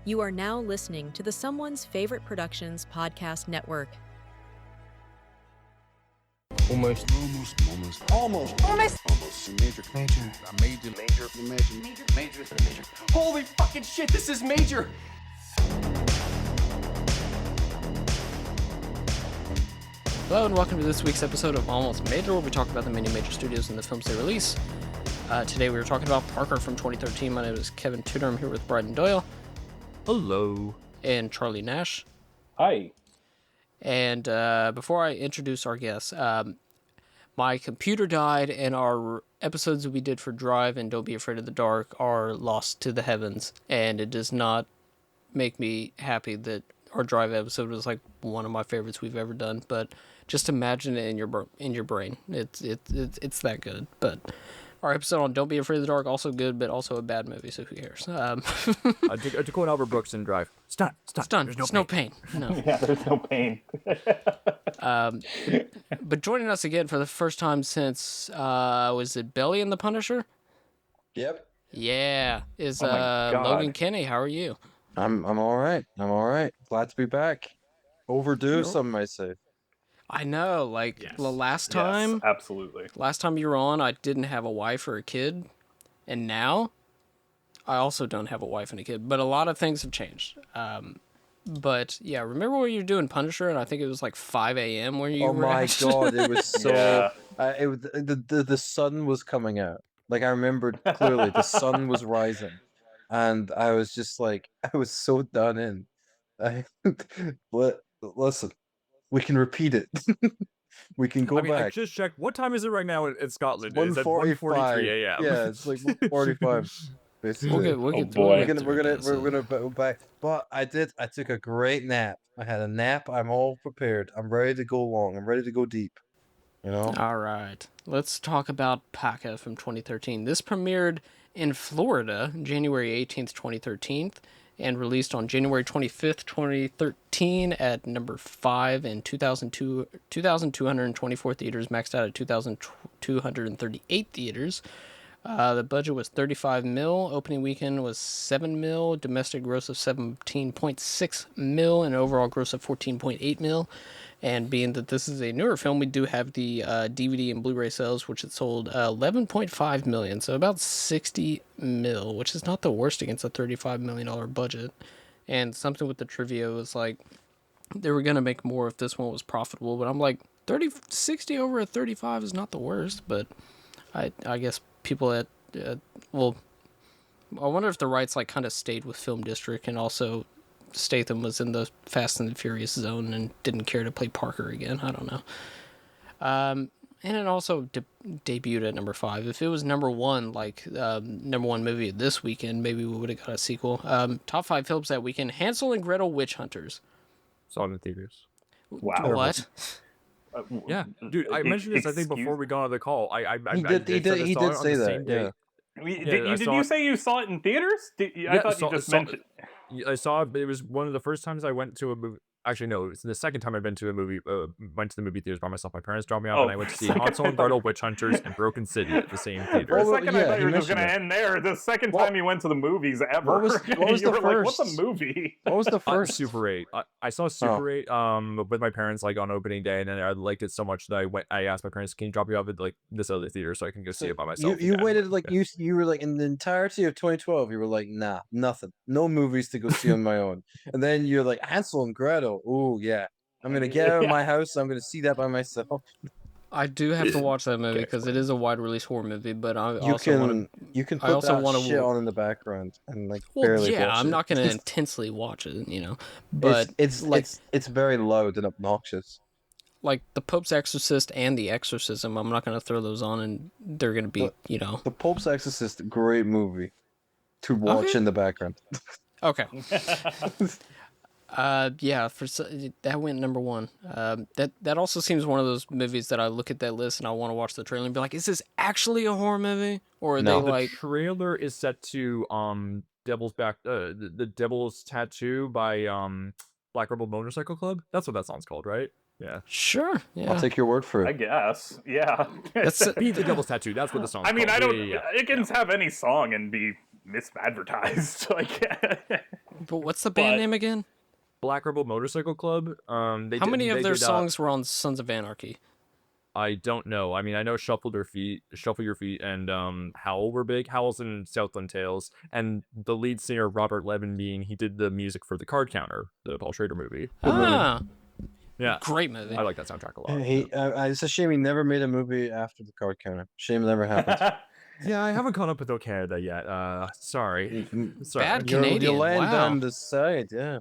You are now listening to the Someone's Favorite Productions podcast network. Almost. Major. Holy fucking shit, this is major! Hello and welcome to this week's episode of Almost Major, where we talk about the many major studios and the films they release. Today we were talking about Parker from 2013. My name is Kevin Tudor. I'm here with Bryden Doyle. Hello. And Charlie Nash. Hi. And before I introduce our guests, my computer died and our episodes that we did for Drive and Don't Be Afraid of the Dark are lost to the heavens. And it does not make me happy that our Drive episode was like one of my favorites we've ever done. But just imagine it in your brain. It's that good. But our episode on Don't Be Afraid of the Dark, also good, but also a bad movie, so who cares? To quote Albert Brooks in Drive, it's done. There's no pain. No. Yeah, there's no pain. But joining us again for the first time since, was it Belly and the Punisher? Yep. Yeah. Is Oh my God. Logan Kenny. How are you? I'm all right. Glad to be back. Overdue, some might say. I know, Yes. the last time... Yes, absolutely. Last time you were on, I didn't have a wife or a kid, and now I also don't have a wife and a kid, but a lot of things have changed. But yeah, remember when you were doing Punisher, and I think it was like 5 a.m. when you Oh were my out? God, it was so... Yeah. it was, the sun was coming out. Like, I remembered clearly, the sun was rising. And I was just like, I was so done in. Listen, we can repeat it. We can go I back. just checked. What time is it right now in Scotland? It's at 1:45 1:43 a.m. Yeah, it's like 1:45. Basically. We'll get boy. through it. We're gonna go back. But I took a great nap. I had a nap. I'm all prepared. I'm ready to go long. I'm ready to go deep. You know? All right. Let's talk about Paca from 2013. This premiered in Florida, January 18th, 2013, and released on January 25th, 2013 at number 5 in 2,224 theaters, maxed out at 2,238 theaters. The budget was 35 mil. Opening weekend was 7 mil. Domestic gross of 17.6 mil and overall gross of 14.8 mil. And being that this is a newer film, we do have the DVD and Blu-ray sales, which it sold 11.5 million, so about 60 mil, which is not the worst against a $35 million budget. And something with the trivia was like, they were going to make more if this one was profitable, but I'm like, 60 over a 35 is not the worst, but I guess people I wonder if the rights like kind of stayed with Film District, and also Statham was in the Fast and the Furious zone and didn't care to play Parker again. I don't know. And it also debuted at number 5. If it was number 1, number 1 movie this weekend, maybe we would have got a sequel. Top 5 films that weekend: Hansel and Gretel Witch Hunters. Saw it in theaters. Wow. What? Yeah, dude. I mentioned this. I think before we got on the call. He did say that. Yeah. Did you say you saw it in theaters? I thought you just mentioned. I saw it. But it was one of the first times I went to a movie. Actually, no, it was the second time I've been to a movie. Went to the movie theaters by myself. My parents dropped me off, and I went to see Hansel and Gretel Witch Hunters and Broken City at the same theater. For a second, I thought you were just going to end there. The second time you went to the movies ever. What was you the were first? like, what's a movie? What was the first? Super 8. I saw Super 8 with my parents like on opening day, and then I liked it so much that I asked my parents, can you drop me off at like this other theater so I can go see it by myself. You waited like you were like in the entirety of 2012. You were like, nah, nothing, no movies to go see on my own. And then you're like, Hansel and Gretel. Oh yeah, I'm gonna get out of my house. I'm gonna see that by myself. I do have to watch that movie because it is a wide release horror movie, but I You also want to. can put I also that wanna- shit on in the background and like Well, barely yeah, watch I'm it. not going to intensely watch it, but it's very loud and obnoxious. like the Pope's Exorcist and The Exorcism, I'm not going to throw those on, and they're going to be, The Pope's Exorcist, great movie to watch Okay. in the background. Okay. Yeah, that went number 1. That also seems one of those movies that I look at that list and I want to watch the trailer and be like, is this actually a horror movie? Or are No. they The like... trailer is set to Devil's Back the Devil's Tattoo by Black Rebel Motorcycle Club. That's what that song's called, right? Yeah. Sure, yeah. I'll take your word for I it. guess. Yeah. That's Beat the Devil's Tattoo. That's what the song's I mean, called. I don't. Yeah. It can have any song and be misadvertised. Like, But what's the band name again? Black Rebel Motorcycle Club. How many of their songs were on Sons of Anarchy? I don't know. I mean, I know Shuffle Your Feet, and Howl were big. Howl's in Southland Tales, and the lead singer Robert Levin he did the music for The Card Counter, the Paul Schrader movie. Yeah, great movie. I like that soundtrack a lot. It's a shame he never made a movie after The Card Counter. Shame it never happened. Yeah, I haven't caught up with O Canada yet. Sorry. Bad Canadian. You're laying wow. down the side, yeah.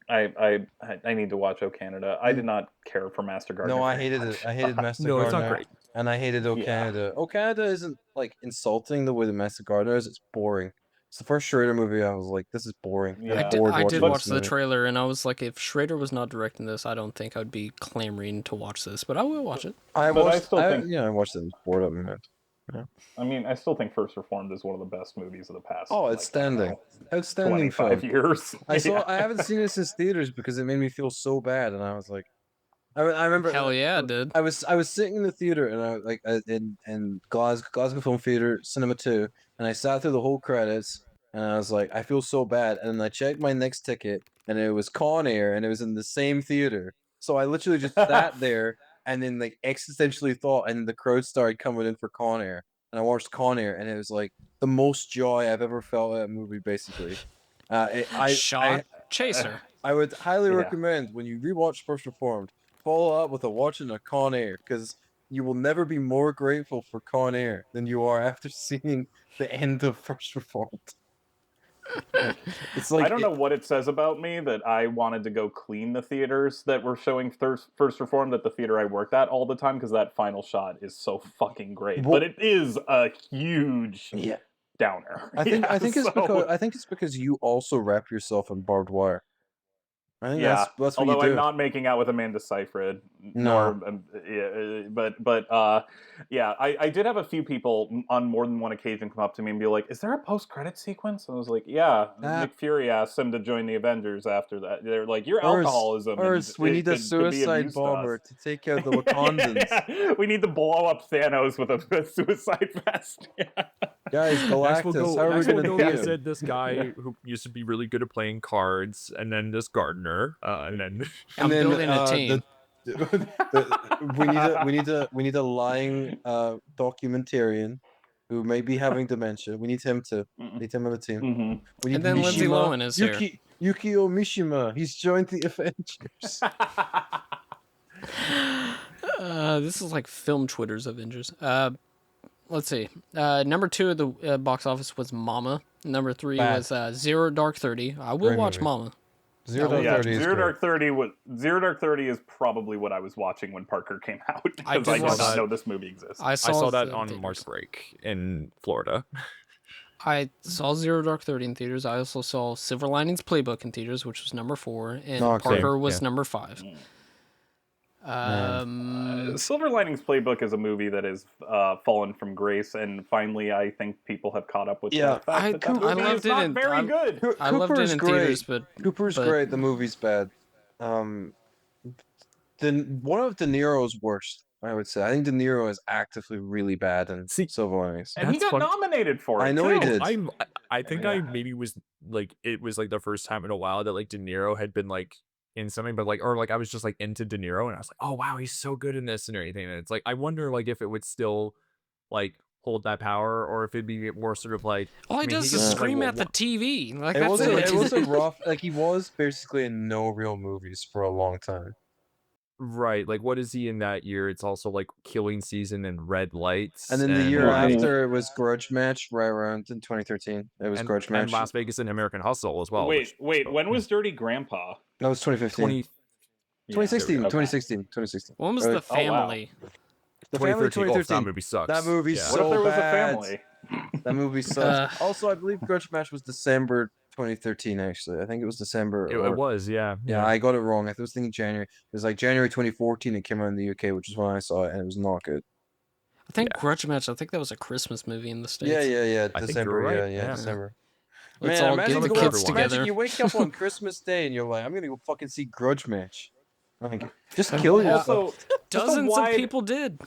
I need to watch O Canada. I did not care for Master Gardener. No, I hated it. I hated Master No, Gardener. it's not great. And I hated O Canada. O Canada isn't like insulting the way the Master Gardener is. It's boring. It's the first Schrader movie. I was like, this is boring. Yeah. I did watch the trailer, and I was like, if Schrader was not directing this, I don't think I'd be clamoring to watch this. But I will watch it. I watched it. I watched it. Bored of it. Yeah. I mean, I still think First Reformed is one of the best movies of the past. Oh, outstanding! Outstanding 25 film. years. I haven't seen this in theaters because it made me feel so bad, and I was like, I remember. Hell yeah, dude. I was sitting in the theater, and I like in Glasgow Film Theater, Cinema 2, and I sat through the whole credits, and I was like, I feel so bad, and then I checked my next ticket, and it was Con Air, and it was in the same theater, so I literally just sat there. And then like existentially thought, and the crowd started coming in for Con Air, and I watched Con Air, and it was like the most joy I've ever felt at a movie. Basically, Chaser. I would highly recommend when you rewatch First Reformed, follow up with watching a Con Air, because you will never be more grateful for Con Air than you are after seeing the end of First Reformed. It's like I don't know what it says about me that I wanted to go clean the theaters that were showing First Reformed at the theater I worked at all the time, because that final shot is so fucking great. But it is a huge downer. I think it's because you also wrap yourself in barbed wire. I think that's what although you do. I'm not making out with Amanda Seyfried. No. I did have a few people on more than one occasion come up to me and be like, "Is there a post-credit sequence?" And I was like, "Yeah." Nick Fury asked him to join the Avengers after that. They're like, "Your alcoholism." We need a suicide bomber to take out the Wakandans. We need to blow up Thanos with a suicide vest. Guys, Galactus, how are we going to do it? Said this guy who used to be really good at playing cards, and then this gardener, and then I'm building a team. We need a lying documentarian who may be having dementia. We need him on the team. Mm-hmm. We need and then Lindsay Lohan is here. Yukio Mishima. He's joined the Avengers. This is like film Twitter's Avengers. Let's see. Number 2 at the box office was Mama. Number 3 was Zero Dark 30. I will watch Mama. Zero Dark 30 is probably what I was watching when Parker came out, because I did not know this movie exists. I saw that on March break in Florida. I saw Zero Dark 30 in theaters. I also saw Silver Linings Playbook in theaters, which was number 4, and Parker was number 5. Silver Linings Playbook is a movie that has fallen from grace, and finally I think people have caught up with the fact that movie is not very good. I loved it in theaters, but Cooper's great. The movie's bad. One of De Niro's worst, I would say. I think De Niro is actively really bad in Silver Linings. And he got nominated for it. I know he did. I think I maybe was like, it was like the first time in a while that like De Niro had been like in something, but like, or like I was just like into De Niro, and I was like, oh wow, he's so good in this and everything. And it's like, I wonder like if it would still like hold that power, or if it'd be more sort of like all he does is scream at the TV. Like it wasn't rough. Like he was basically in no real movies for a long time. Right, like what is he in that year? It's also like Killing Season and Red Lights, and then the year after it was Grudge Match, right around in 2013. It was Grudge Match, and Las Vegas and American Hustle as well. Wait, when was Dirty Grandpa? That was 2015. 2016. When was The Family? Oh, wow. The Family 2013. That movie sucks. That movie's so bad. What if there was a family? That movie sucks. Also, I believe Grudge Match was December 2013, actually. I think it was December. It was, yeah. Yeah, I got it wrong. I was thinking January. It was like January 2014 it came out in the UK, which is when I saw it, and it was not good. I think Grudge Match, I think that was a Christmas movie in the States. Yeah. I December, think you're right. yeah, December. Let's Man, all imagine get the going, kids together. Imagine you wake up on Christmas Day and you're like, I'm going to go fucking see Grudge Match. Like, just kill yourself. Also, Dozens of people did.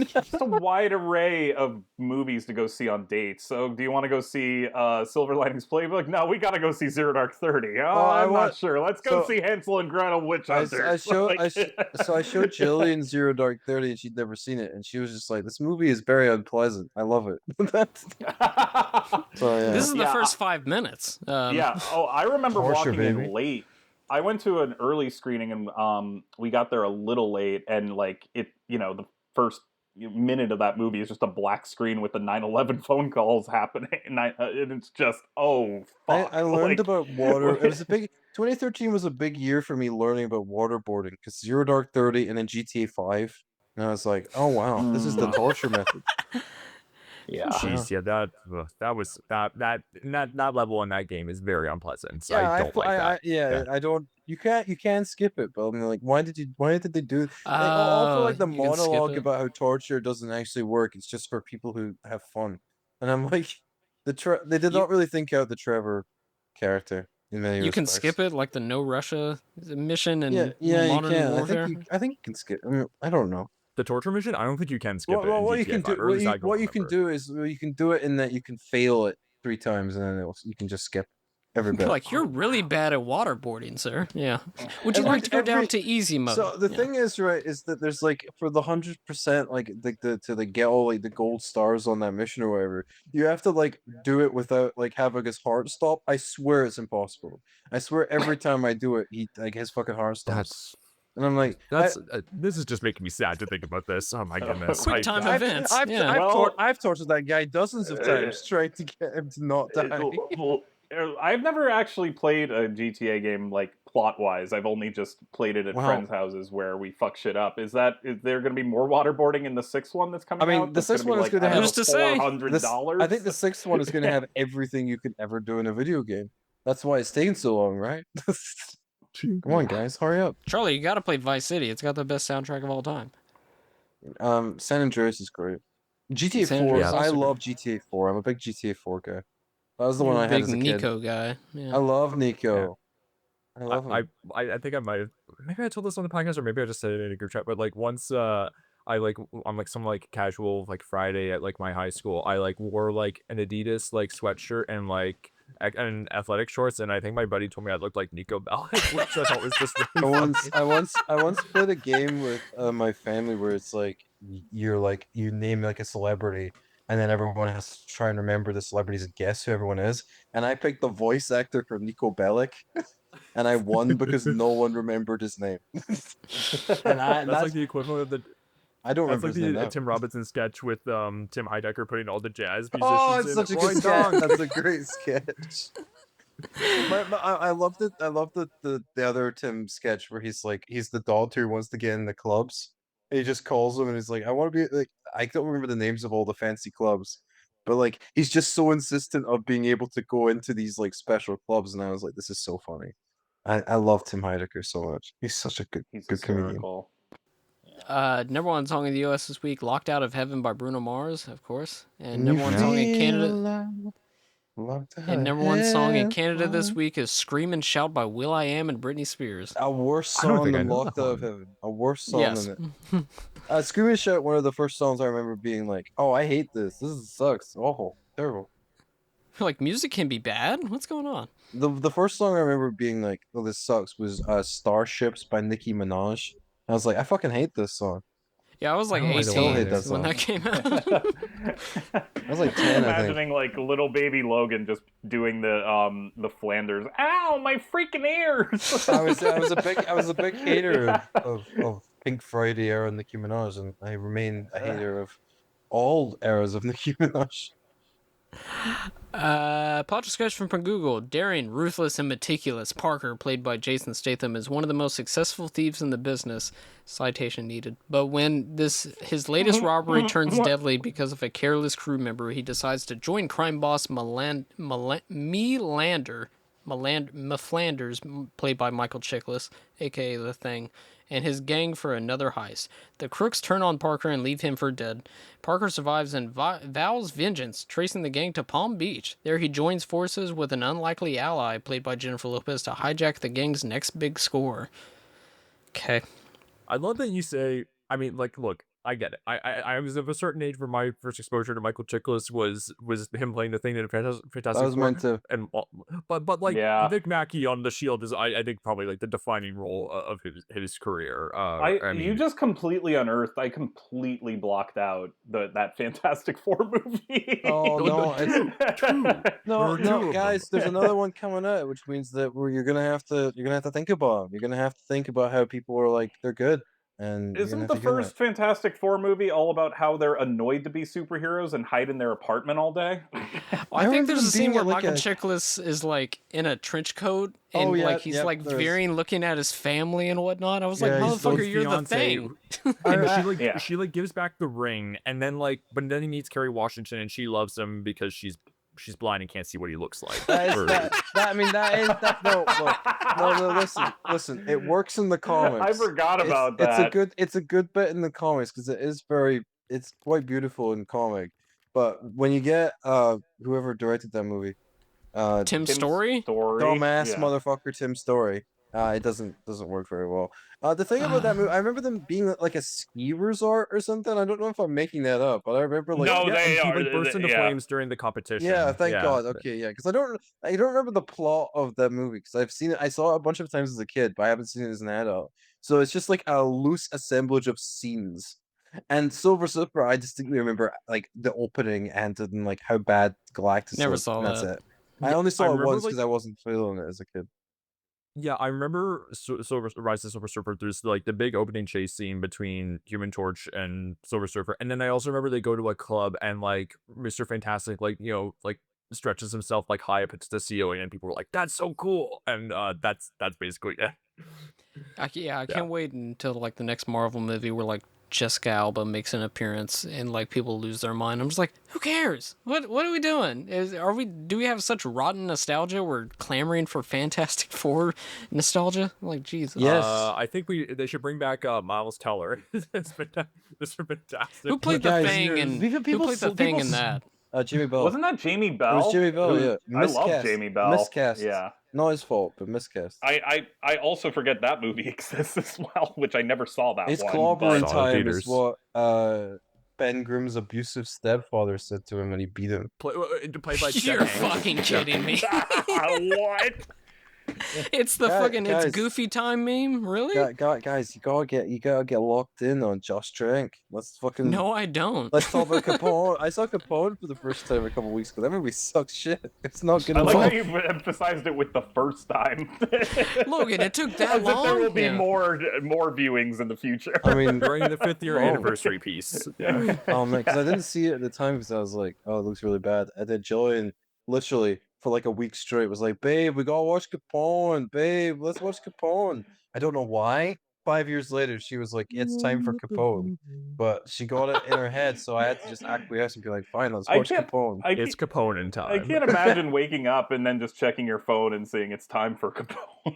just a wide array of movies to go see on dates. So, do you want to go see Silver Linings Playbook? No, we gotta go see Zero Dark 30. Oh, I I'm want not sure. Let's go so see Hansel and Gretel Witch I Hunters. showed Like- I showed Jillian Zero Dark 30 and she'd never seen it, and she was just like, "This movie is very unpleasant. I love it." That's so yeah. This is the Yeah, first 5 minutes. Yeah. Oh, I remember Torture, walking baby. in late. I went to an early screening and we got there a little late, and like the first minute of that movie is just a black screen with the 9/11 phone calls happening, and it's just fuck. I learned Like, about water. It was a big 2013 was a big year for me learning about waterboarding because Zero Dark 30 and then GTA 5. And I was like, oh wow, this is the torture method. Yeah. Jeez, yeah, that was that level in that game is very unpleasant. So Yeah, I don't like that. yeah, I don't. You can't skip it. But I mean, like, why did they do? Like, Oh, also, like the you can skip monologue it. about how torture doesn't actually work. It's just for people who have fun. And I'm like, they did not really think out the Trevor character in many You can respects. skip it, like the No Russia mission and Yeah, you Modern can. Warfare. I think you can skip. I mean, I don't know. The torture mission, I don't think you can skip it. Well, in what you GTA can 5, do, or at least I don't what you can remember. do is you can do it in that you can fail it 3 times and then you can just skip every bit. Like, you're really bad at waterboarding, sir. Yeah. Would you Every- like to go down every- to easy mode? So the Yeah. thing is, right, is that there's like for the 100%, like to get all like the gold stars on that mission or whatever, you have to like do it without like having his heart stop. I swear it's impossible. I swear every time I do it, his fucking heart stops. And I'm like, this is just making me sad to think about this. Oh my goodness. Quick time I've, events. I've, Yeah. I've tortured that guy dozens of times trying to get him to not die. Well, I've never actually played a GTA game like plot-wise. I've only just played it at Wow. friends' houses where we fuck shit up. Is there going to be more waterboarding in the 6th one that's coming out? I mean, the That's 6th one is like, going to I don't have Who's to say? $400. I think the 6th one is going to have everything you could ever do in a video game. That's why it's taking so long, right? Come on, guys, hurry up. Charlie, you gotta play Vice City. It's got the best soundtrack of all time. San Andreas is great. GTA San 4, Andreas is I also love GTA 4. I'm a big GTA 4 guy. That was the You're one a I had big as a Nico kid. guy. Yeah. I love Nico. I love him. I think I might have, maybe I told this on the podcast, or maybe I just said it in a group chat, but like once I like on like some like casual like Friday at like my high school, I like wore like an Adidas like sweatshirt and like and athletic shorts, and I think my buddy told me I looked like Nico Bellic, which I thought was just really I once played a game with my family where it's like you name like a celebrity and then everyone has to try and remember the celebrities and guess who everyone is. And I picked the voice actor for Nico Bellic, and I won because no one remembered his name. And that's like the equivalent of the I don't that's remember like his name the now. Tim Robinson sketch with Tim Heidecker putting all the jazz musicians Oh, it's in such a it. good Roy sketch. Dong. That's a great sketch. I loved it. I loved the other Tim sketch where he's the dog who wants to get in the clubs. And he just calls them and he's like, I want to be like, I don't remember the names of all the fancy clubs, but like he's just so insistent of being able to go into these like special clubs. And I was like, this is so funny. I love Tim Heidecker so much. He's such a good comedian. hysterical. Number one song in the U.S. this week, "Locked Out of Heaven" by Bruno Mars, of course, and number one song in Canada. And number one song in Canada this week is "Scream and Shout" by will.i.am and Britney Spears. A worse I don't song think I than know Locked that Out of one. Heaven. A worse song Yes. than it. Scream and Shout, one of the first songs I remember being like, oh, I hate this. This sucks. Awful. Terrible. Like, music can be bad? What's going on? The first song I remember being like, oh, this sucks was Starships by Nicki Minaj. I was like, I fucking hate this song. Yeah, I was like Oh, I don't 18 hate that when song. that came out. I was like 10, I think. Imagining like little baby Logan just doing the Flanders. Ow, my freaking ears! I was a big hater of Pink Friday era Nicki Minaj, and I remain a hater of all eras of Nicki Minaj. Podcast question from Google. Daring, ruthless, and meticulous Parker, played by Jason Statham, is one of the most successful thieves in the business. Citation needed. But when his latest robbery turns deadly because of a careless crew member, he decides to join crime boss Flanders, played by Michael Chiklis, aka The Thing, and his gang for another heist. The crooks turn on Parker and leave him for dead. Parker survives and vows vengeance, tracing the gang to Palm Beach. There he joins forces with an unlikely ally, played by Jennifer Lopez, to hijack the gang's next big score. Okay. I love that you say, I mean, like, look, I get it. I was of a certain age where my first exposure to Michael Chiklis was him playing the Thing in That Fantastic was Four, meant to. and but like Yeah. Vic Mackey on the Shield is I think probably like the defining role of his career. I You mean, just completely unearthed. I completely blocked out that Fantastic Four movie. Oh no, it's two. no, There are two no, of guys. There's another one coming out, which means that you're gonna have to think about 'em. You're gonna have to think about how people are like they're good, and you're gonna Isn't have the to get that. first Fantastic Four movie all about how they're annoyed to be superheroes and hide in their apartment all day? I think remember there's a them scene being where at, like, Michael a- Chiklis is like in a trench coat Oh, and yeah, like he's yep, like there is. veering, looking at his family and whatnot. I was like, Yeah, he's motherfucker, his you're the Thing. and I- she like gives back the ring, and then but then he meets Kerry Washington, and she loves him because she's blind and can't see what he looks like. That is Or- that. I mean, that is that. No, look, no. Listen. It works in the comics. I forgot about It's that. It's a good bit in the comics because it is very. It's quite beautiful in comic, but when you get whoever directed that movie, Tim Story? dumbass Yeah. motherfucker Tim Story. It doesn't work very well. The thing about that movie, I remember them being like a ski resort or something. I don't know if I'm making that up, but I remember like No, yeah, they and he are. like burst into Yeah. flames during the competition. yeah, thank God. Okay, yeah, because I don't remember the plot of that movie because I've seen it. I saw it a bunch of times as a kid, but I haven't seen it as an adult. So it's just like a loose assemblage of scenes. And Silver Surfer, I distinctly remember like the opening and then like how bad Galactus Never looked, saw and that's that. it. I Yeah, only I saw it remember, once like- because I wasn't feeling it as a kid. Yeah, I remember Rise of Silver Surfer. There's like the big opening chase scene between Human Torch and Silver Surfer, and then I also remember they go to a club and like Mr. Fantastic, like like stretches himself like high up into the ceiling, and people were like, "That's so cool!" And that's basically it. I can't wait until like the next Marvel movie where like Jessica Alba makes an appearance and like people lose their mind. I'm just like, who cares? What are we doing? Do we have such rotten nostalgia? We're clamoring for Fantastic Four nostalgia? Like, Jesus. Yes. I think they should bring back Miles Teller. It's fantastic. Who played But the guys, Thing and people- who played the Thing in people- that? Jimmy Bell. Wasn't that Jamie Bell? It was Jamie Bell, Who- yeah. I love Miscast. Jamie Bell. Miscast. Yeah. Not his fault, but miscast. I also forget that movie exists as well, which I never saw that His one. clobbering but- Saw it in time is theaters. what Ben Grimm's abusive stepfather said to him when he beat him. Played by You're Chet Hanks. fucking kidding me. What? It's the fucking Guys. it's Goofy Time meme, really? Guys, you gotta get locked in on Josh Trank. Let's fucking No, I don't. Let's talk about Capone. I saw Capone for the first time a couple weeks ago. That movie sucks shit. It's not good I at like all. how you emphasized it with the first time. Logan, it took that As if long? there will be Yeah. more viewings in the future. I mean, During the 5th year Oh. anniversary piece. Yeah. oh man, because I didn't see it at the time because I was like, oh, it looks really bad. And then Jillian, literally for like a week straight, was like, babe, we gotta watch Capone. Babe, let's watch Capone. I don't know why. 5 years later, she was like, it's time for Capone. But she got it in her head, so I had to just acquiesce and be like, fine, let's watch Capone. It's Capone in time. I can't imagine waking up and then just checking your phone and seeing it's time for Capone.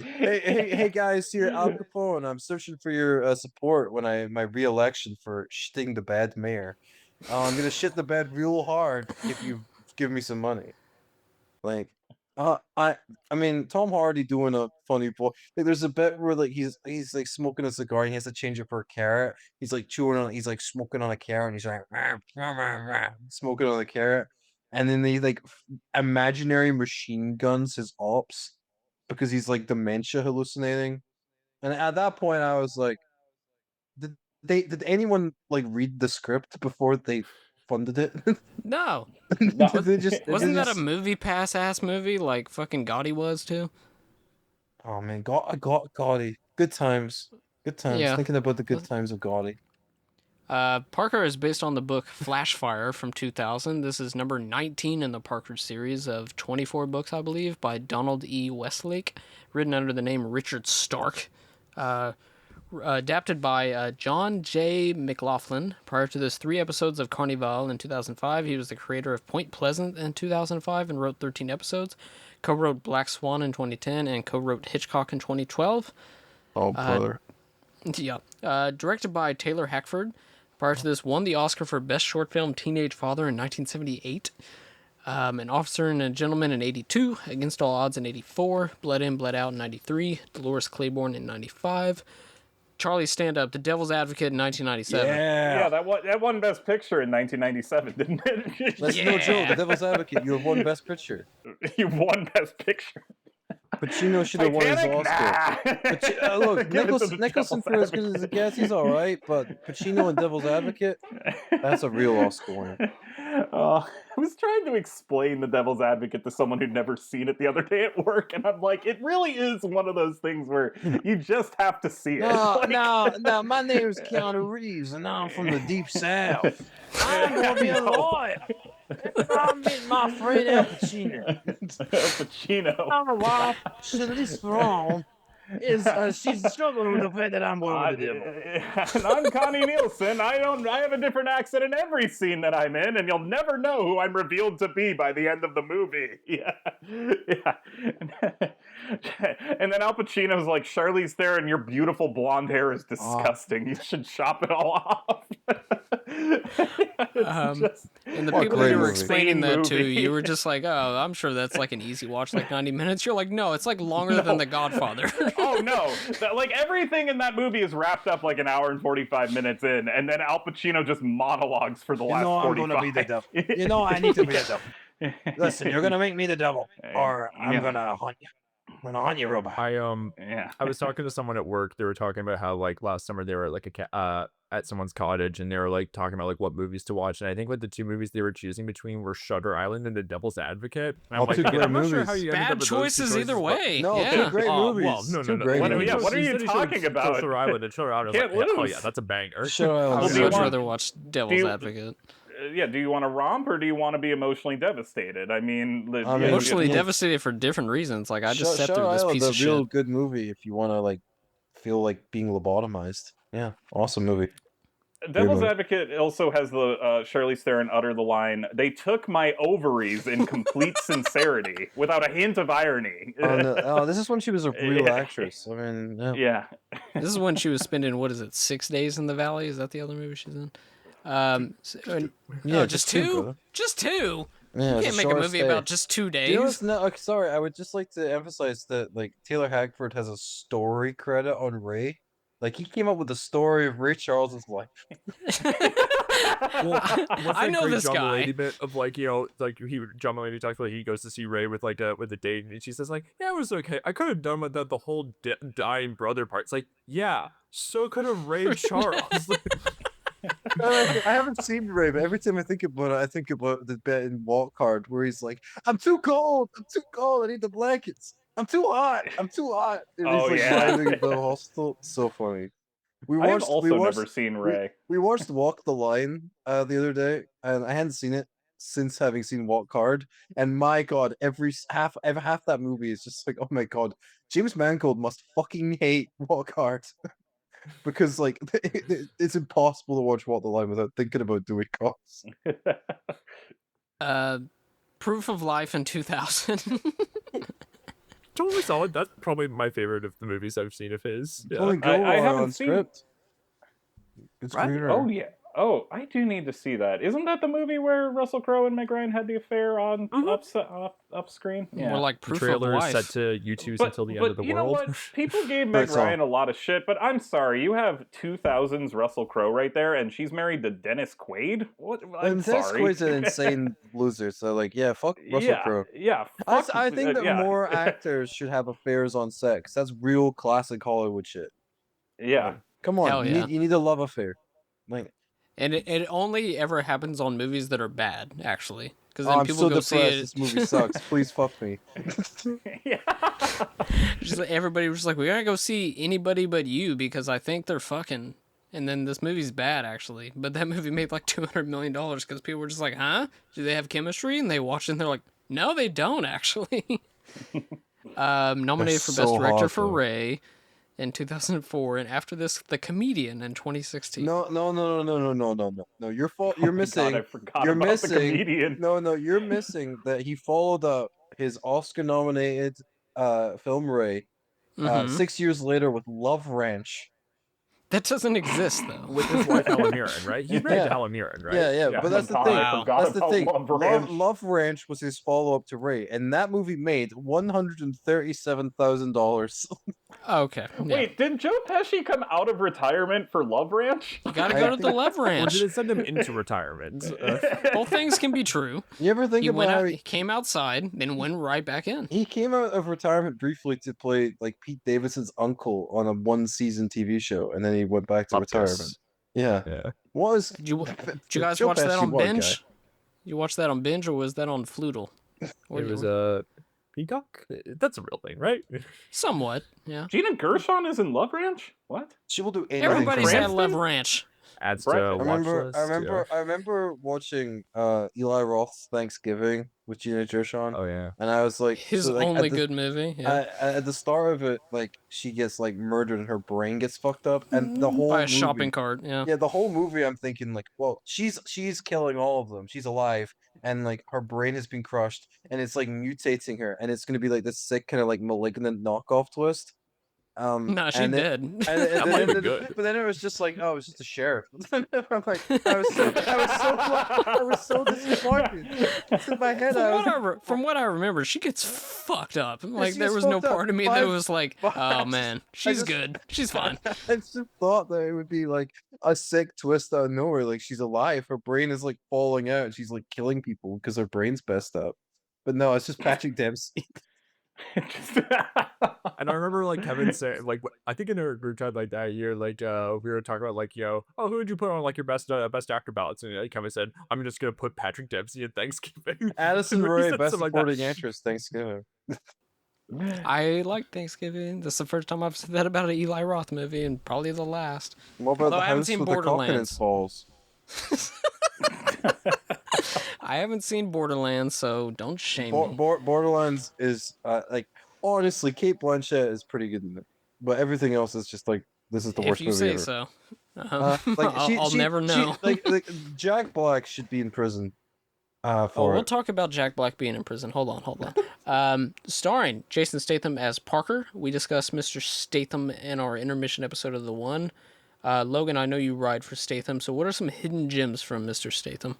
Hey guys, here Al Capone. I'm searching for your support when my re-election for shitting the bed mayor. I'm gonna shit the bed real hard if you give me some money. Like, I mean Tom Hardy doing a funny boy. Like, there's a bit where like he's like smoking a cigar and he has to change it for a carrot. He's like chewing on, he's like smoking on a carrot and he's like smoking on the carrot, and then he like imaginary machine guns his ops because he's like dementia hallucinating. And at that point, I was like, did anyone like read the script before they funded it? No. Did they just, Wasn't that a just... movie pass ass movie like fucking Gotti was too? Oh man, Gotti. Good times. Good times. Yeah. Thinking about the good times of Gotti. Parker is based on the book Flashfire from 2000. This is number 19 in the Parker series of 24 books, I believe, by Donald E. Westlake, written under the name Richard Stark. Adapted by John J. McLaughlin. Prior to this, 3 episodes of Carnival in 2005. He was the creator of Point Pleasant in 2005 and wrote 13 episodes. Co-wrote Black Swan in 2010 and co-wrote Hitchcock in 2012. Oh, brother. Yeah. Directed by Taylor Hackford. Prior to this, won the Oscar for Best Short Film Teenage Father in 1978. An Officer and a Gentleman in 82. Against All Odds in 84. Bled In, Bled Out in 93. Dolores Claiborne in 95. Charlie Stand Up, The Devil's Advocate in 1997. Yeah, that won Best Picture in 1997, didn't it? That's no joke. The Devil's Advocate. You have won Best Picture. You won Best Picture. Pacino should have won his Titanic? Oscar. Nah. Look, Give it to the Nicholson, Devil's for as good as it gets, he's all right. But Pacino and Devil's Advocate, that's a real Oscar winner. I was trying to explain The Devil's Advocate to someone who'd never seen it the other day at work, and I'm like, it really is one of those things where you just have to see it. No, my name's Keanu Reeves, and I'm from the Deep South. I'm going to be a lawyer. I'm meeting my friend Al Pacino. Al Pacino. My wife, Charlize Theron, she's struggling with the fact that I'm one of the devil. And I'm Connie Nielsen. I have a different accent in every scene that I'm in, and you'll never know who I'm revealed to be by the end of the movie. Yeah. And then Al Pacino's like, Charlize Theron, your beautiful blonde hair is disgusting. You should chop it all off. And the people you were explaining that to, you were just like, oh, I'm sure that's like an easy watch, like 90 minutes. You're like, no, it's like longer than The Godfather. Oh, no. Like, everything in that movie is wrapped up like an hour and 45 minutes in, and then Al Pacino just monologues for the last 45. I'm going to be the devil. You know I need to be the devil. Listen, you're going to make me the devil, or I'm going to hunt you. I'm going to hunt you, robot. I was talking to someone at work. They were talking about how, like, last summer they were at, like, at someone's cottage, and they were, like, talking about, like, what movies to watch. And I think, like, the two movies they were choosing between were Shutter Island and The Devil's Advocate. And I'm like, two great I'm not sure movies. how you ended up Bad with those two choices either way. No, yeah. two great movies. Well, no. Two great movies. What are you talking about? Shutter Island and Shutter Island. Can't Like, oh lose. yeah, that's a banger. Shutter I Island. would do you much want- rather watch Devil's Advocate. Yeah, do you want to romp or do you want to be emotionally devastated? I mean, Emotionally devastated for different reasons. Like, I just sat Shutter through this Island's piece of a real shit. good movie if you want to like feel like being lobotomized. Yeah, awesome movie. Devil's movie. Advocate also has the Charlize Theron utter the line, "They took my ovaries in complete sincerity, without a hint of irony." Oh, this is when she was a real actress. I mean, Yeah. This is when she was spending, 6 days in the Valley? Is that the other movie she's in? Just two? brother. Just two? Yeah, You it's can't a make a short movie stay. about just 2 Do you know days. what's not, sorry, I would just like to emphasize that like Taylor Hackford has a story credit on Ray. Like he came up with the story of Ray Charles's life. I know this John guy. Mulaney bit of like, you know, like John Mulaney talks about he goes to see Ray with like with a date, and she says like, yeah, it was okay. I could have done without the whole dying brother part. It's like, yeah, so could have Ray Charles. I haven't seen Ray, but every time I think about it, I think about the bit in Walk Hard where he's like, I'm too cold, I need the blankets. I'm too hot. And he's like driving the hospital. So funny. I've also never seen Ray. We watched Walk the Line the other day, and I hadn't seen it since having seen Walk Hard. And my God, every half that movie is just like, oh my God, James Mangold must fucking hate Walk Hard. Because like it's impossible to watch Walk the Line without thinking about Dewey Cox. Proof of Life in 2000. Totally solid. That's probably my favorite of the movies I've seen of his. Yeah. I haven't on seen- script. It's Right? weird. Oh yeah. Oh, I do need to see that. Isn't that the movie where Russell Crowe and Meg Ryan had the affair on up screen? Yeah. More like The Proof of trailer is Life. set to YouTube's until the end of the you world. know what? People gave Meg That's all. Ryan a lot of shit, but I'm sorry. You have 2000s Russell Crowe right there, and she's married to Dennis Quaid? What? I'm And Dennis sorry. Quaid's an insane loser, so like, yeah, fuck Russell Crowe. Yeah. I think that yeah. more actors should have affairs on set, 'cause that's real classic Hollywood shit. Yeah. Come on, Hell you yeah. need a love affair. Like, And it only ever happens on movies that are bad, actually. Because then I'm people so go see depressed. it. This movie sucks. Please fuck me. Yeah. Just like, everybody was like, we gotta go see Anybody But You because I think they're fucking. And then this movie's bad, actually. But that movie made like $200 million because people were just like, huh? Do they have chemistry? And they watched it and they're like, no, they don't, actually. Nominated for so Best Director hot, for though. Ray in 2004. And after this, The Comedian in 2016. No. Your fault. You're missing. God, I forgot You're about missing. the comedian. No, you're missing that he followed up his Oscar-nominated film Ray 6 years later with Love Ranch. That doesn't exist, though. With his wife Helen Mirren, right? He's married Yeah. to Helen Mirren, right? Yeah, but that's the God, thing. I forgot That's the about thing. Love Ranch. Love Ranch was his follow-up to Ray, and that movie made $137,000. Okay. Yeah. Wait, did Joe Pesci come out of retirement for Love Ranch? You gotta go to the Love Or Ranch. did it send him into retirement? Both things can be true. You ever think He about went how out, he came outside, then went right back in. he came out of retirement briefly to play like Pete Davidson's uncle on a one-season TV show, and then he went back to retirement. Yeah. Yeah. What was Did you guys Joe watch that Pesci, on what a guy. binge? You watched that on binge, or was that on Floodle? It was a Peacock. That's a real thing, right? Somewhat, yeah. Gina Gershon is in Love Ranch? What? She will do anything. Everybody's for at him. Love Ranch. Adds Brett, to I watch list. I remember watching Eli Roth's Thanksgiving with Gina Gershon, Oh yeah. and I was like, His so, like, only at the, good movie. Yeah. at the start of it, like she gets like murdered and her brain gets fucked up, and the whole By a movie, shopping cart. Yeah. yeah, the whole movie, I'm thinking like, well, she's killing all of them. She's alive, and like her brain has been crushed, and it's like mutating her, and it's gonna be like this sick kind of like malignant knockoff twist. Nah, she and dead. That might be good. But then it was just like, oh, it was just a sheriff. I'm like, I was so disappointed. In my head, From what I remember, she gets fucked up. Like she there gets was no fucked up. part of me that was like, oh Five- man, she's just- good, she's fine. I just thought that it would be like a sick twist out of nowhere. Like she's alive, her brain is like falling out, and she's like killing people because her brain's messed up. But no, it's just Patrick Dempsey. And I remember like Kevin saying, like, I think in our group chat like that year, like we were talking about like, oh, who would you put on like your best actor ballots? And Kevin said, I'm just gonna put Patrick Dempsey in Thanksgiving. Addison He Rae, said best something like that. supporting actress, Thanksgiving. I like Thanksgiving. That's the first time I've said that about an Eli Roth movie, and probably the last. What about Although the I haven't house seen with the cock in Borderlands. its balls? I haven't seen Borderlands, so don't shame me. Borderlands is like honestly, Kate Blanchett is pretty good in it, but everything else is just like this is the If worst you movie say ever. so. Like I'll never know. like Jack Black should be in prison. Oh, For we'll it. talk about Jack Black being in prison. Hold on. Starring Jason Statham as Parker. We discussed Mr. Statham in our intermission episode of The One. Logan, I know you ride for Statham, so what are some hidden gems from Mr. Statham?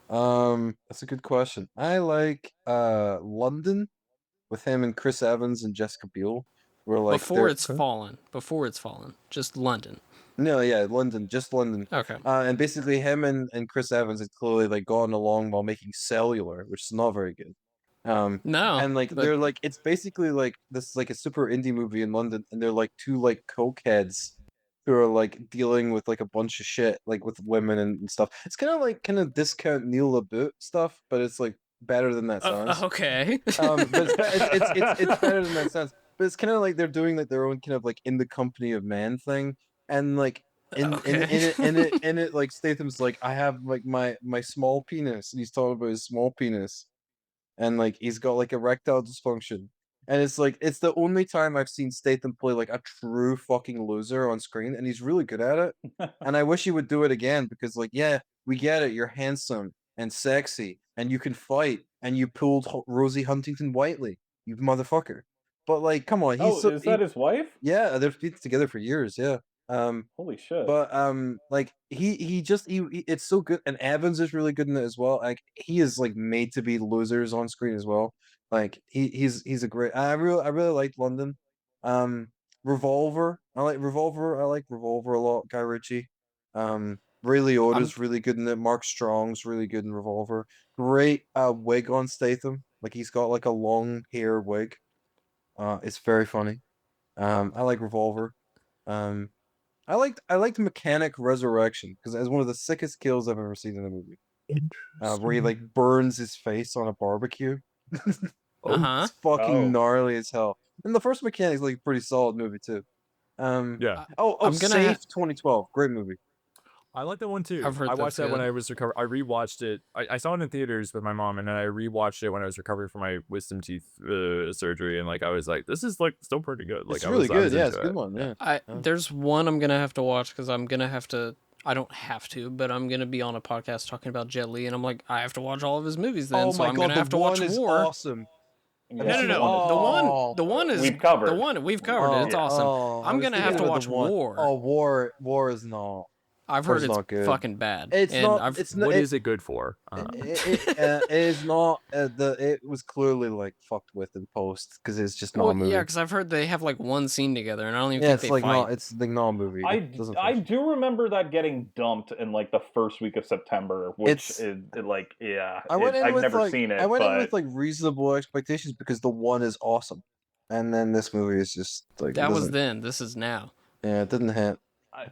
That's a good question. I like London with him and Chris Evans and Jessica Biel. Where like Before it's fallen. Just London. No, yeah, London, just London. Okay. And basically him and Chris Evans had clearly like gotten along while making Cellular, which is not very good. No. And like but- they're like it's basically like this is like a super indie movie in London, and they're like two like cokeheads who are like dealing with like a bunch of shit like with women and stuff. It's kind of discount Neil LaBute stuff, but it's like better than that sounds. okay. But it's better than that sounds. But it's kind of like they're doing like their own kind of like in the company of man thing, and like in it like Statham's like I have like my small penis, and he's talking about his small penis, and like he's got like erectile dysfunction, and it's like it's the only time I've seen Statham play like a true fucking loser on screen, and he's really good at it. And I wish he would do it again because like yeah, we get it, you're handsome and sexy, and you can fight, and you pulled Rosie Huntington Whiteley, you motherfucker. But like, come on, is that his wife? yeah, they've been together for years, yeah. Holy shit. But like he it's so good, and Evans is really good in it as well. Like he is like made to be losers on screen as well. Like he's a great. I really liked London. Revolver. I like Revolver a lot. Guy Ritchie. Ray Liotta's really good in it. Mark Strong's really good in Revolver. Great wig on Statham. Like he's got like a long hair wig. It's very funny. I like Revolver. I liked Mechanic Resurrection because it's one of the sickest kills I've ever seen in a movie. Where he like burns his face on a barbecue. Uh-huh. It's fucking Oh. gnarly as hell. And the first Mechanic's like a pretty solid movie too. Yeah, I'm gonna Safe 2012, great movie. I like that one too. I've heard I that's watched that when good. I was recovering. I rewatched it. I saw it in theaters with my mom, and then I rewatched it when I was recovering from my wisdom teeth surgery. And like I was like, this is like still pretty good. Like It's I really was, I good. was Yeah, into it's a it. good one. Yeah. There's one I'm gonna have to watch because I'm gonna have to. I don't have to, but I'm gonna be on a podcast talking about Jet Li, and I'm like, I have to watch all of his movies then. Oh so my I'm god, gonna have to the watch one is War. awesome. Yeah. No. The one is We've covered. the one we've covered. It's awesome. I'm gonna have to watch War. Oh, War is not. I've Or heard it's not good. fucking bad. It's and not. I've It's not. What is it good for? It is not. It was clearly like fucked with in post because it's just not a movie. yeah, because I've heard they have like one scene together, and I don't even Yeah, think it's they like fight. not. It's like not a movie. I It doesn't I function. do remember that getting dumped in like the first week of September, which It's- is like yeah. I went in I've with never like seen it, I went in but with like reasonable expectations because the one is awesome, and then this movie is just like it That was doesn't. then. This is now. Yeah, it didn't hit.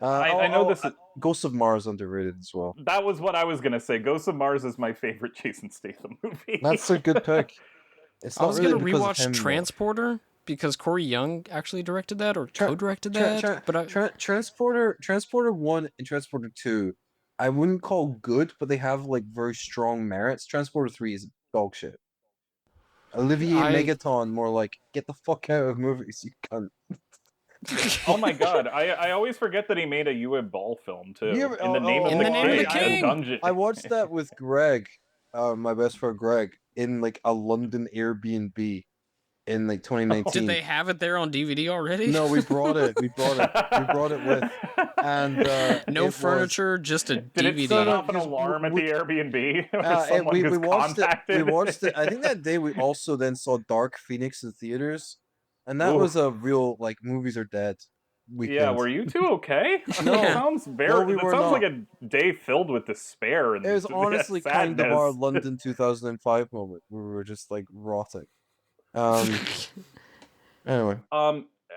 I know this is. Ghosts of Mars underrated as well. That was what I was gonna say. Ghosts of Mars is my favorite Jason Statham movie. That's a good pick. It's I not was really gonna because of rewatch him, though. Transporter because Corey Young actually directed that or Tra- co-directed Tra- that. Tra- but Transporter 1 and Transporter 2, I wouldn't call good, but they have like very strong merits. Transporter 3 is dog shit. Olivier Megaton, more like get the fuck out of movies, you cunt. Oh my god, I always forget that he made a Uwe Ball film too. You ever- In the name of the King. Dungeon. I watched that with Greg, my best friend Greg, in like a London Airbnb in like 2019. Did they have it there on DVD already? No, we brought it. We brought it with. And no it furniture, just a Did DVD. it set off an because alarm at the Airbnb? we we watched contacted? it. We watched it. I think that day we also then saw Dark Phoenix in theaters, and that Ooh. was a real like movies are dead weekend. Yeah, were you two okay? No. That sounds No, we that were sounds not. like a day filled with despair and It was honestly kind of sadness. our London 2005 moment where we were just like rotting. Anyway.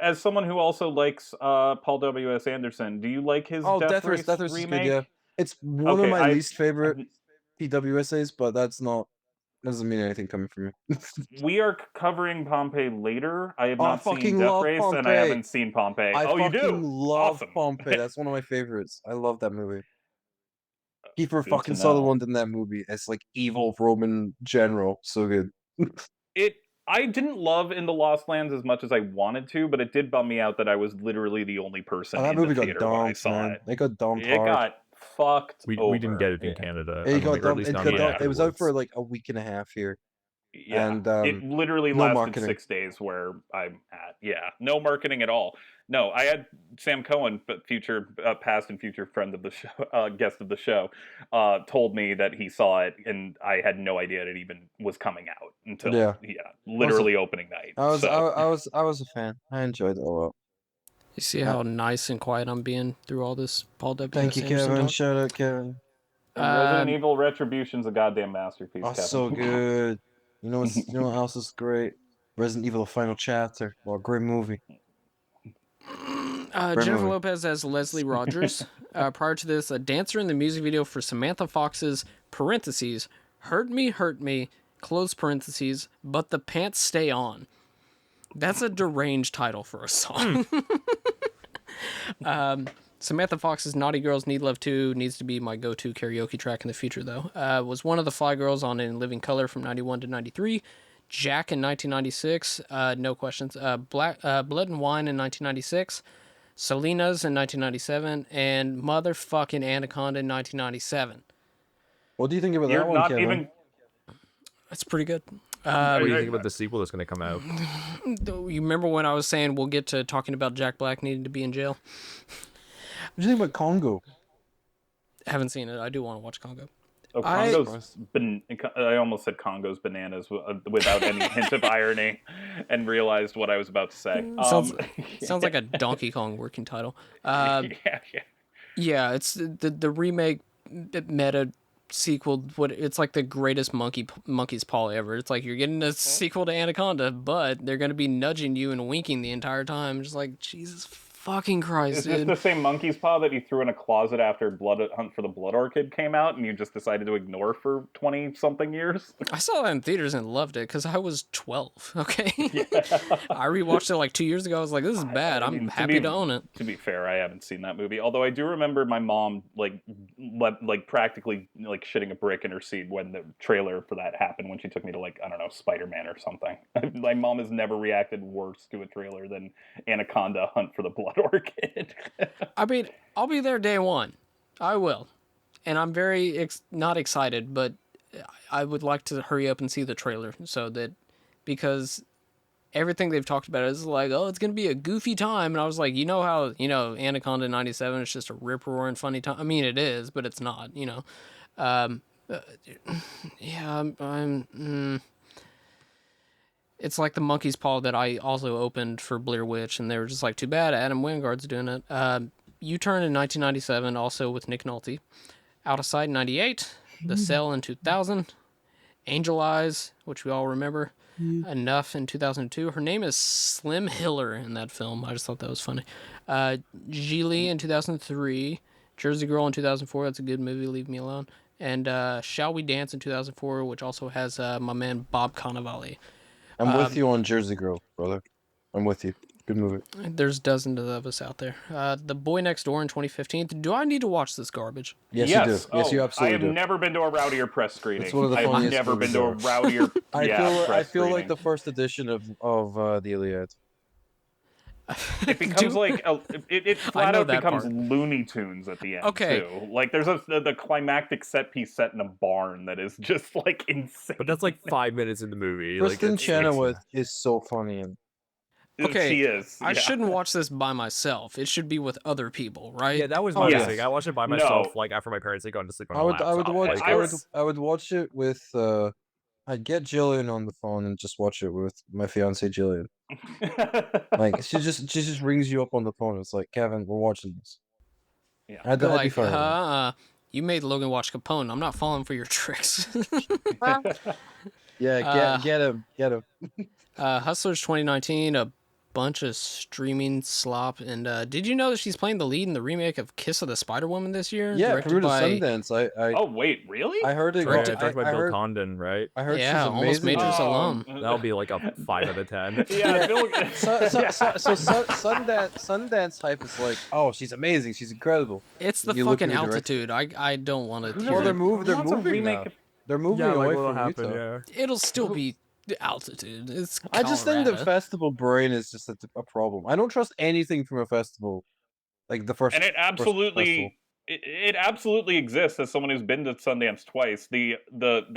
As someone who also likes Paul W.S. Anderson, do you like his Death Race Death Race remake? is good, yeah. It's one of my I- least favorite PWSAs, but doesn't mean anything coming from me. We are covering Pompeii later. I have Oh, I not seen fucking Death love Race, and I Pompeii. haven't seen Pompeii. I Oh, you fucking do? love Awesome. Pompeii. That's one of my favorites. I love that movie. Kiefer Good to fucking know. Sutherland in that movie as like evil Roman general. So good. I didn't love In the Lost Lands as much as I wanted to, but it did bum me out that I was literally the only person that in movie the got theater when I dumped, saw man. it. It got dumped It hard. got fucked We over. didn't get it in Yeah. Canada. It I got don't think, or at dumped. least It not got in dumped. It was out for afterwards. like a week and a half here. Yeah, And it literally no lasted marketing. 6 days where I'm at. Yeah, no marketing at all. No, I had Sam Cohen, but past and future friend of the show, guest of the show, told me that he saw it, and I had no idea it even was coming out until literally opening night. I was So. I was a fan. I enjoyed it a lot. You see how nice and quiet I'm being through all this Paul W. Thank you, Anderson Kevin. talk? Shout out, Kevin. Resident Evil Retribution's a goddamn masterpiece. Oh, Kevin. so good. You know what else is great? Resident Evil: The Final Chapter. Well, great movie. Jennifer movie. Lopez as Leslie Rogers. Prior to this, a dancer in the music video for Samantha Fox's parentheses, Hurt Me, close parentheses, but the pants stay on. That's a deranged title for a song. Samantha Fox's Naughty Girls Need Love 2 needs to be my go-to karaoke track in the future, though. Was one of the Fly Girls on In Living Color from 91 to 93. Jack in 1996, no questions. Blood and Wine in 1996. Selena's in 1997. And motherfucking Anaconda in 1997. What do you think about You're that one, not Kevin? even. That's pretty good. What do you think about the sequel that's going to come out? You remember when I was saying we'll get to talking about Jack Black needing to be in jail? What do you think about Congo? Haven't seen it. I do want to watch Congo. Oh, Congo's I almost said Congo's bananas without any hint of irony, and realized what I was about to say. Sounds like a Donkey Kong working title. Yeah. Yeah, it's the remake meta sequel. It's like the greatest monkey's paw ever. It's like you're getting a sequel to Anaconda, but they're gonna be nudging you and winking the entire time. Just like Jesus fucking Christ, Is this dude. the same monkey's paw that you threw in a closet after Hunt for the Blood Orchid came out, and you just decided to ignore for 20-something years? I saw that in theaters and loved it because I was 12. Okay, I rewatched it like 2 years ago. I was like, this is bad. I'm happy to own it. To be fair, I haven't seen that movie. Although I do remember my mom like practically like shitting a brick in her seat when the trailer for that happened. When she took me to like, I don't know, Spider-Man or something. My mom has never reacted worse to a trailer than Anaconda: Hunt for the Blood Orchid. I mean, I'll be there day one. I will. And I'm very not excited, but I would like to hurry up and see the trailer because everything they've talked about is like, oh, it's gonna be a goofy time, and I was like, you know how Anaconda '97 is just a rip roaring funny time. I mean, it is, but it's not. Um, uh, yeah, it's like the Monkey's Paw that I also opened for Blair Witch, and they were just like, too bad Adam Wingard's doing it. U-Turn in 1997, also with Nick Nolte. Out of Sight in 98, The Cell in 2000, Angel Eyes, which we all remember, Enough in 2002. Her name is Slim Hiller in that film. I just thought that was funny. Geely in 2003, Jersey Girl in 2004. That's a good movie. Leave Me Alone. And Shall We Dance in 2004, which also has my man Bob Cannavale. I'm with you on Jersey Girl, brother. I'm with you. Good movie. There's dozens of us out there. The Boy Next Door in 2015. Do I need to watch this garbage? Yes, you do. Yes, you I absolutely have do. never been to a rowdier press screening. It's one of the I've funniest never been movies to a ever. rowdier. I press feel like screening. the first edition of the Iliad. It becomes like it flat out becomes part. Looney Tunes at the end. Okay. Too. Like there's the climactic set piece set in a barn that is just like insane. But that's like 5 minutes in the movie. Kristen like, Chenoweth is so funny. And Okay, she is. I shouldn't watch this by myself. It should be with other people, right? Yeah, that was my yes. mistake. I watched it by myself, like after my parents had gone to sleep on I a would laptop. watch Like, I would watch it with I'd get Jillian on the phone and just watch it with my fiance Jillian. Like she just rings you up on the phone. It's like, Kevin, we're watching this. Yeah. I'd be Like, fine. you made Logan watch Capone. I'm not falling for your tricks. Yeah, get him. Hustlers 2019, a bunch of streaming slop. And did you know that she's playing the lead in the remake of Kiss of the Spider-Woman this year? Yeah, directed Peru to by... Sundance. Oh wait, really? I heard it. directed I by Bill heard, Condon, right? I heard Yeah, she's almost amazing. Majors alum. That'll be like a 5 out of 10. Yeah, Bill, Sundance hype is like, oh, she's amazing. She's incredible. It's the You look fucking at the altitude. I don't want to. Well, they're moving Who wants a now. remake? They're moving Yeah, like away what'll from happen, Utah. yeah. It'll still be the altitude. It's I just think the Colorado. festival brain is just a problem. I don't trust anything from a festival, like the first. And it first festival. absolutely it absolutely exists. As someone who's been to Sundance twice, the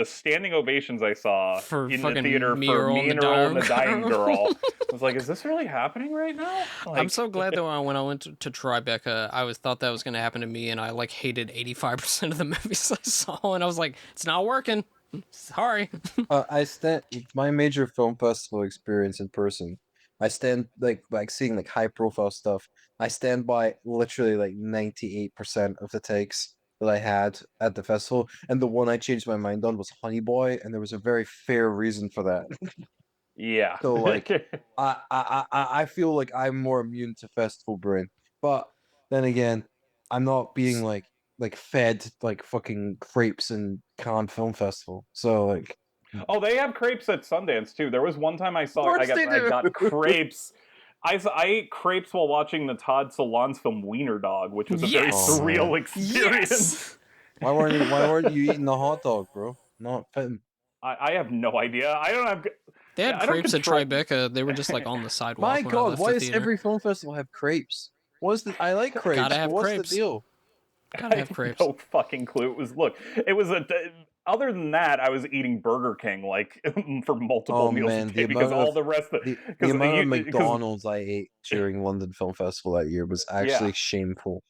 standing ovations I saw For in the fucking theater Me, for Earl, Me and and the Earl and the Dying Dying Girl, I was like, is this really happening right now? Like, I'm so glad that when I went to Tribeca, I thought that was going to happen to me, and I like hated 85% of the movies I saw, and I was like, it's not working. Sorry. I stand my major film festival experience in person. I stand like seeing like high profile stuff. I stand by literally like 98% of the takes that I had at the festival, and the one I changed my mind on was Honey Boy, and there was a very fair reason for that. yeah. So like, I feel like I'm more immune to festival brain, but then again, I'm not being like fed like fucking crepes in Cannes Film Festival. So like, Oh, they have crepes at Sundance too. There was one time I saw Of I course they do. got crepes. I ate crepes while watching the Todd Solondz film Wiener Dog, which was a very Yes! surreal experience. Yes! why weren't you eating the hot dog, bro? Not fitting. I have no idea. I don't have. They had I don't crepes at control- Tribeca. They were just like on the sidewalk. My when I God, left why the does theater. every film festival have crepes? I like crepes. Gotta have but what's crepes. the deal? Gotta I have have crepes. no fucking clue. It was a. Other than that, I was eating Burger King like for multiple Oh, meals man, a the day because amount all of- the rest of The amount of McDonald's I ate during London Film Festival that year was actually shameful.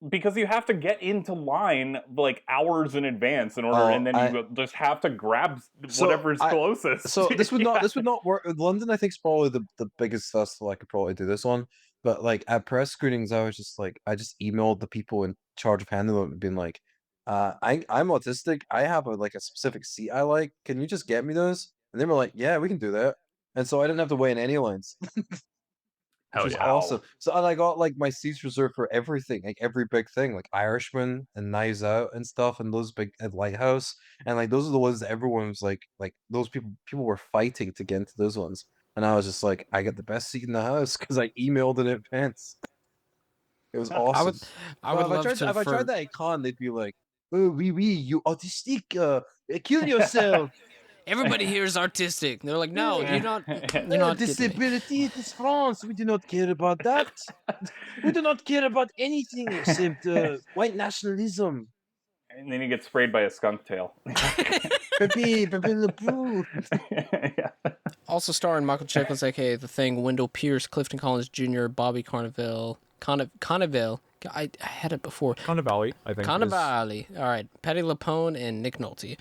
because you have to get into line like hours in advance in order, Oh, and then you just have to grab whatever's closest. So this would Yeah. not work. London, I think, is probably the biggest festival I could probably do this on. But like at press screenings, I just emailed the people in charge of handling it and being like, I'm autistic. I have a specific seat I like. Can you just get me those? And they were like, yeah, we can do that. And so I didn't have to wait in any lines. Which was awesome. So and I got like my seats reserved for everything, like every big thing, like Irishman and Knives Out and stuff, and those big at Lighthouse, and like those are the ones that everyone was like those people were fighting to get into those ones, and I was just like, I got the best seat in the house because I emailed in advance. It was awesome. I would love if to. I tried that at con, they'd be like, "Oh, oui, you autistic, kill yourself." Everybody here is artistic. They're like, no, you're not. You're not getting me. Disability, it is France. We do not care about that. We do not care about anything except white nationalism. And then you get sprayed by a skunk tail. Pepe Le Pew. Yeah. Also starring Michael Chiklis, aka The Thing, Wendell Pierce, Clifton Collins Jr., Bobby Cannavale. I had it before. Cannavale, I think. Cannavale. All right. Patty LuPone and Nick Nolte.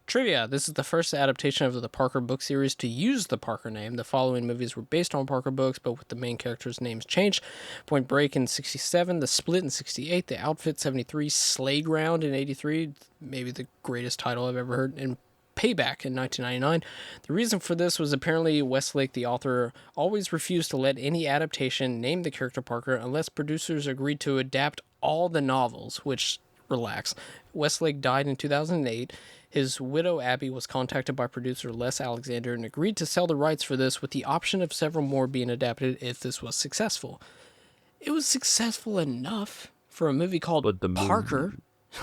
Trivia. This is the first adaptation of the Parker book series to use the Parker name. The following movies were based on Parker books, but with the main characters' names changed. Point Break in 67, The Split in 68, The Outfit 73, Slayground in 83, maybe the greatest title I've ever heard, and Payback in 1999. The reason for this was apparently Westlake, the author, always refused to let any adaptation name the character Parker unless producers agreed to adapt all the novels, which, relax. Westlake died in 2008. His widow, Abby, was contacted by producer Les Alexander and agreed to sell the rights for this with the option of several more being adapted if this was successful. It was successful enough for a movie called Parker.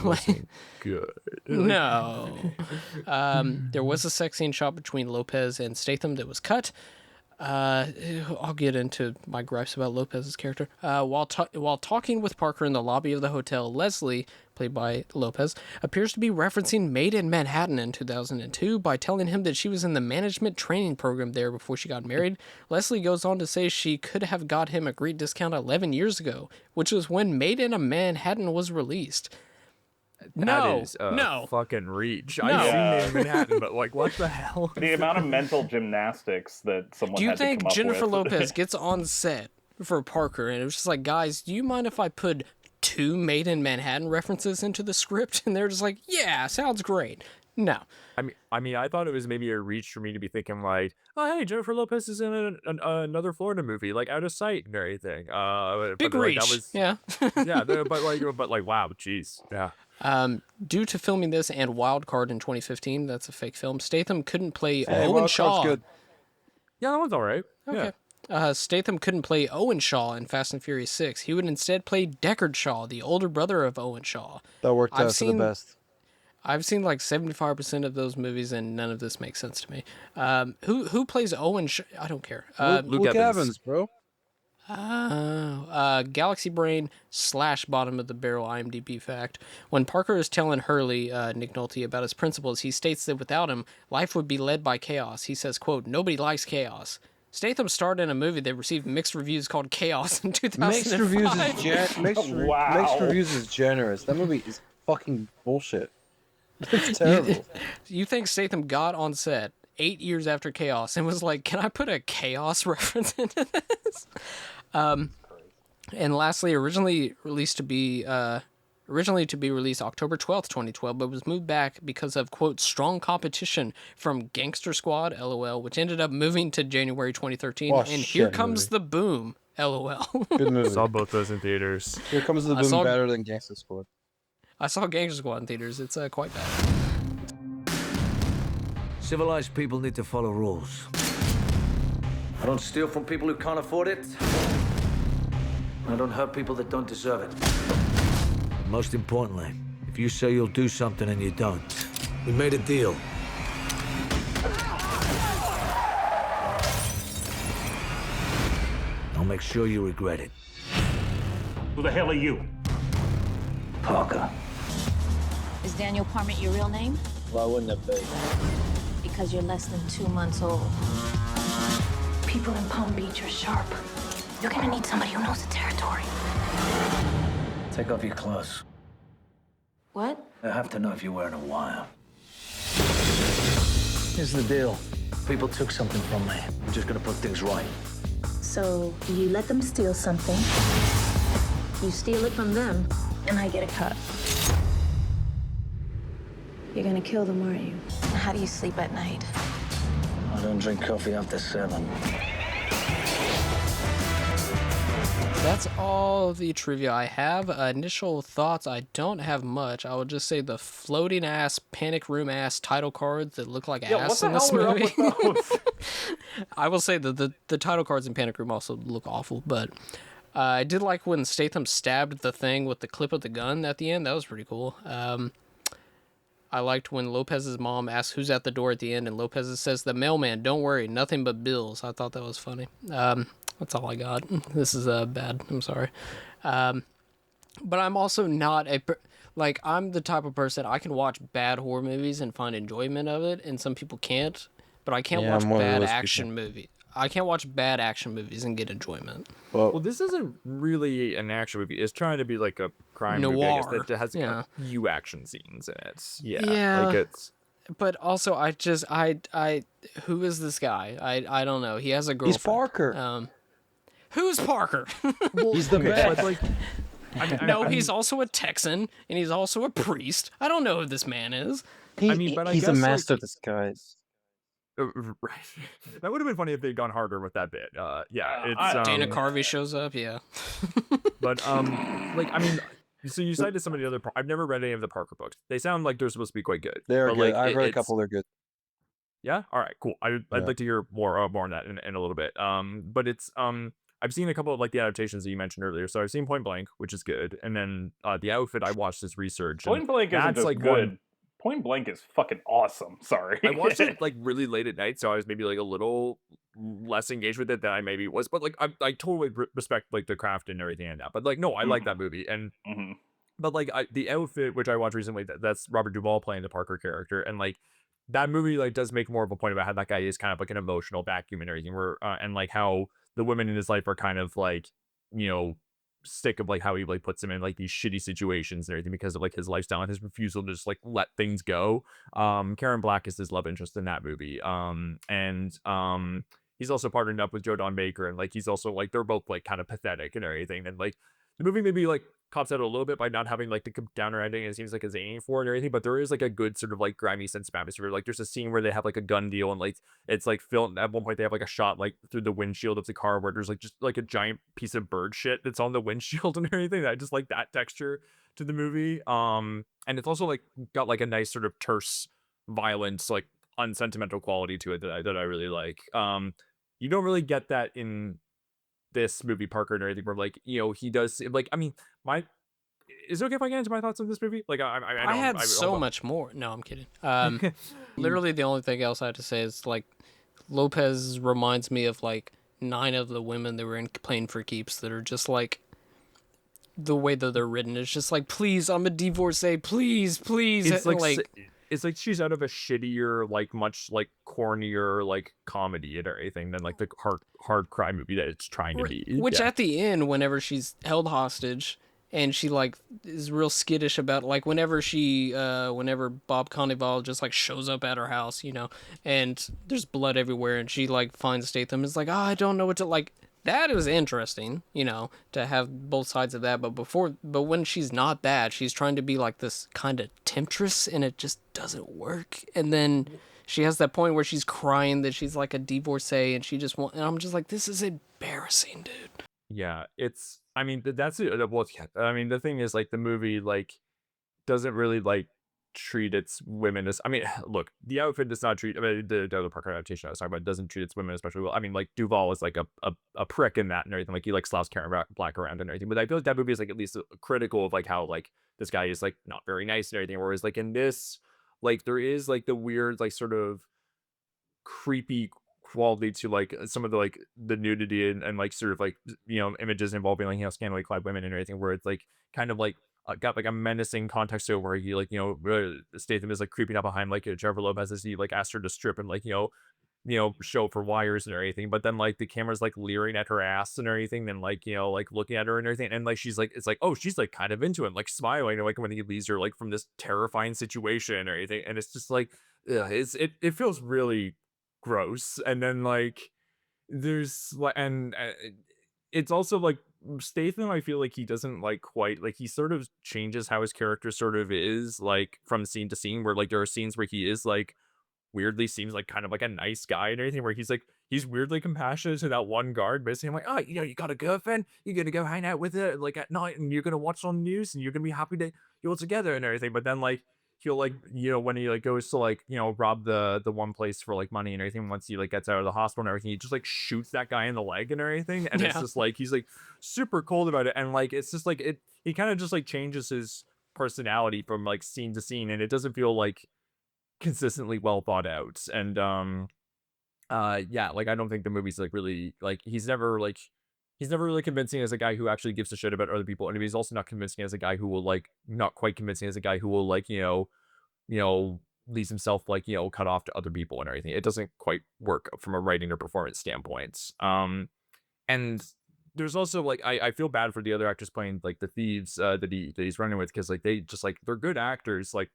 Wasn't good. No. There was a sex scene shot between Lopez and Statham that was cut. I'll get into my gripes about Lopez's character. While talking with Parker in the lobby of the hotel, Leslie, played by Lopez, appears to be referencing Made in Manhattan in 2002 by telling him that she was in the management training program there before she got married. Leslie goes on to say she could have got him a great discount 11 years ago, which was when Made in Manhattan was released. That is a fucking reach. I've seen Made in Manhattan, but like, what the hell? The amount of mental gymnastics that someone Do you had to think come up Jennifer with. Lopez gets on set for Parker and it was just like, guys, do you mind if I put 2 Made in Manhattan references into the script? And they're just like, yeah, sounds great. No. I mean, I thought it was maybe a reach for me to be thinking like, oh, hey, Jennifer Lopez is in another Florida movie, like Out of Sight and everything. Big but, reach. Like, that was, yeah. yeah, but like, wow, jeez, yeah. Due to filming this and Wildcard in 2015, that's a fake film, Statham couldn't play Hey, Owen Wildcard's Shaw. good. Yeah, that one's all right. Okay. Yeah. Statham couldn't play Owen Shaw in Fast and Furious 6. He would instead play Deckard Shaw, the older brother of Owen Shaw. That worked out for the best. I've seen like 75% of those movies, and none of this makes sense to me. Who plays Owen? I don't care. Luke Evans, bro. Galaxy Brain / bottom of the barrel IMDb fact. When Parker is telling Hurley, Nick Nolte, about his principles, he states that without him, life would be led by chaos. He says, quote, "Nobody likes chaos." Statham starred in a movie that received mixed reviews called Chaos in 2005. Mixed reviews is generous. That movie is fucking bullshit. It's terrible. You think Statham got on set 8 years after Chaos and was like, can I put a Chaos reference into this? And lastly, originally to be released October 12th, 2012, but was moved back because of, quote, strong competition from Gangster Squad, LOL, which ended up moving to January 2013. Oh, and Here Comes movie. the Boom, LOL. Good movie. Saw both those in theaters. Here Comes the Boom better than Gangsta Squad. I saw Gangster Squad in theaters. It's quite bad. Civilized people need to follow rules. I don't steal from people who can't afford it. I don't hurt people that don't deserve it. And most importantly, if you say you'll do something and you don't, we made a deal. I'll make sure you regret it. Who the hell are you? Parker. Is Daniel Parment your real name? Why wouldn't it be? Because you're less than 2 months old. People in Palm Beach are sharp. You're gonna need somebody who knows the territory. Take off your clothes. What? I have to know if you're wearing a wire. Here's the deal. People took something from me. I'm just gonna put things right. So you let them steal something, you steal it from them, and I get a cut. You're gonna kill them, aren't you? How do you sleep at night? I don't drink coffee after 7. That's all the trivia I have. Initial thoughts, I don't have much. I would just say the floating ass, panic room ass title cards that look like ass in this movie. I will say that the title cards in Panic Room also look awful, but I did like when Statham stabbed the thing with the clip of the gun at the end. That was pretty cool. I liked when Lopez's mom asks who's at the door at the end, and Lopez says, "The mailman, don't worry, nothing but bills." I thought that was funny. That's all I got. This is bad. I'm sorry. But I'm also not like I'm the type of person I can watch bad horror movies and find enjoyment of it, and some people can't. But I can't Yeah, watch I'm one of bad those action movie. I can't watch bad action movies and get enjoyment. Well, this isn't really an action movie. It's trying to be like a crime movie, I guess, Noir. that has Yeah. a few action scenes in it. Yeah. Yeah. Like it's But also, I who is this guy? I don't know. He has a girlfriend. He's Parker. Who's Parker? He's the but best. like No, he's also a Texan, and he's also a priest. I don't know who this man is. but I He's a guess, master like, disguise. right. That would have been funny if they'd gone harder with that bit. Yeah, it's Dana Carvey shows up, yeah. But like I mean, so you cited some of the other. I've never read any of the Parker books. They sound like they're supposed to be quite good. They're but, good. like, I've read a it's- couple. They're good. Yeah. All right. Cool. I'd like to hear more on that in a little bit. But it's I've seen a couple of like the adaptations that you mentioned earlier. So I've seen Point Blank, which is good, and then the Outfit. I watched this research. And Point Blank isn't that's just like good. Point Blank is fucking awesome. Sorry. I watched it like really late at night, so I was maybe like a little less engaged with it than I maybe was. But like I totally respect like the craft and everything and that. But like no, I like that movie. And but like the Outfit, which I watched recently, that's Robert Duvall playing the Parker character, and like that movie like does make more of a point about how that guy is kind of like an emotional vacuum and everything, where and like how the women in his life are kind of like, you know, sick of like how he like puts him in like these shitty situations and everything because of like his lifestyle and his refusal to just like let things go. Karen Black is his love interest in that movie. He's also partnered up with Joe Don Baker, and like he's also like they're both like kind of pathetic and everything. And like the movie maybe like cops out a little bit by not having like the downer ending it seems like it's aiming for and everything, but there is like a good sort of like grimy sense of atmosphere. Like there's a scene where they have like a gun deal and like it's like filmed at one point they have like a shot like through the windshield of the car where there's like just like a giant piece of bird shit that's on the windshield and everything. I just like that texture to the movie. And it's also like got like a nice sort of terse violence, like unsentimental quality to it that I really like. You don't really get that in this movie Parker and everything where like, you know, he does like, I mean, is it okay if I get into my thoughts on this movie? Like I had so much more. No, I'm kidding. Literally the only thing else I had to say is like Lopez reminds me of like 9 of the women that were in Playing for Keeps that are just like the way that they're written. It's just like, please, I'm a divorcee, please. It's like she's out of a shittier, like much like cornier, like comedy and everything than like the hard crime movie that it's trying to be. Which at the end, whenever she's held hostage and she like is real skittish about like whenever Bob Connival just like shows up at her house, you know, and there's blood everywhere and she like finds Statham, it's like, oh, I don't know what to like. That is interesting, you know, to have both sides of that. But when she's not that, she's trying to be like this kind of temptress, and it just doesn't work. And then she has that point where she's crying that she's like a divorcee, and and I'm just like, this is embarrassing, dude. Yeah, I mean, that's it. Well, yeah, I mean, the thing is, like, the movie, like, doesn't really, like, treat its women as, I mean, look, the Outfit does not treat, I mean, the other Parker adaptation I was talking about doesn't treat its women especially well. I mean, like, Duvall is, like, a prick in that and everything. Like, he, like, slaps Karen Black around and everything. But I feel like that movie is, like, at least critical of, like, how, like, this guy is, like, not very nice and everything. Whereas, like, in this, like, there is, like, the weird, like, sort of creepy quality to like some of the like the nudity and like sort of like, you know, images involving like, you know, scantily clad women and everything, where it's like kind of like got like a menacing context to it, where he like, you know, Statham is like creeping up behind like Jennifer Lopez as he like asked her to strip and like, you know, show for wires and everything, but then like the camera's like leering at her ass and everything, then like, you know, like looking at her and everything, and like she's like, it's like, oh, she's like kind of into it, like smiling, like when he leaves her like from this terrifying situation or anything, and it's just like, ugh, it feels really gross. And then like there's like, and it's also like Statham, I feel like he doesn't like quite like, he sort of changes how his character sort of is like from scene to scene, where like there are scenes where he is like weirdly seems like kind of like a nice guy and everything, where he's weirdly compassionate to that one guard, basically. I'm like, oh, you know, you got a girlfriend, you're gonna go hang out with her like at night and you're gonna watch on the news and you're gonna be happy that you're all together and everything. But then like he'll like, you know, when he like goes to like, you know, rob the one place for like money and everything, once he like gets out of the hospital and everything, he just like shoots that guy in the leg and everything, and it's just like he's like super cold about it, and like it's just like he kind of just like changes his personality from like scene to scene, and it doesn't feel like consistently well thought out. And yeah, like I don't think the movie's like really like, he's never like he's never really convincing as a guy who actually gives a shit about other people, and he's also not convincing as a guy who will like not quite convincing as a guy who will like leaves himself like cut off to other people and everything. It doesn't quite work from a writing or performance standpoint. And there's also like I feel bad for the other actors playing like the thieves that he's running with, because like they just like they're good actors like,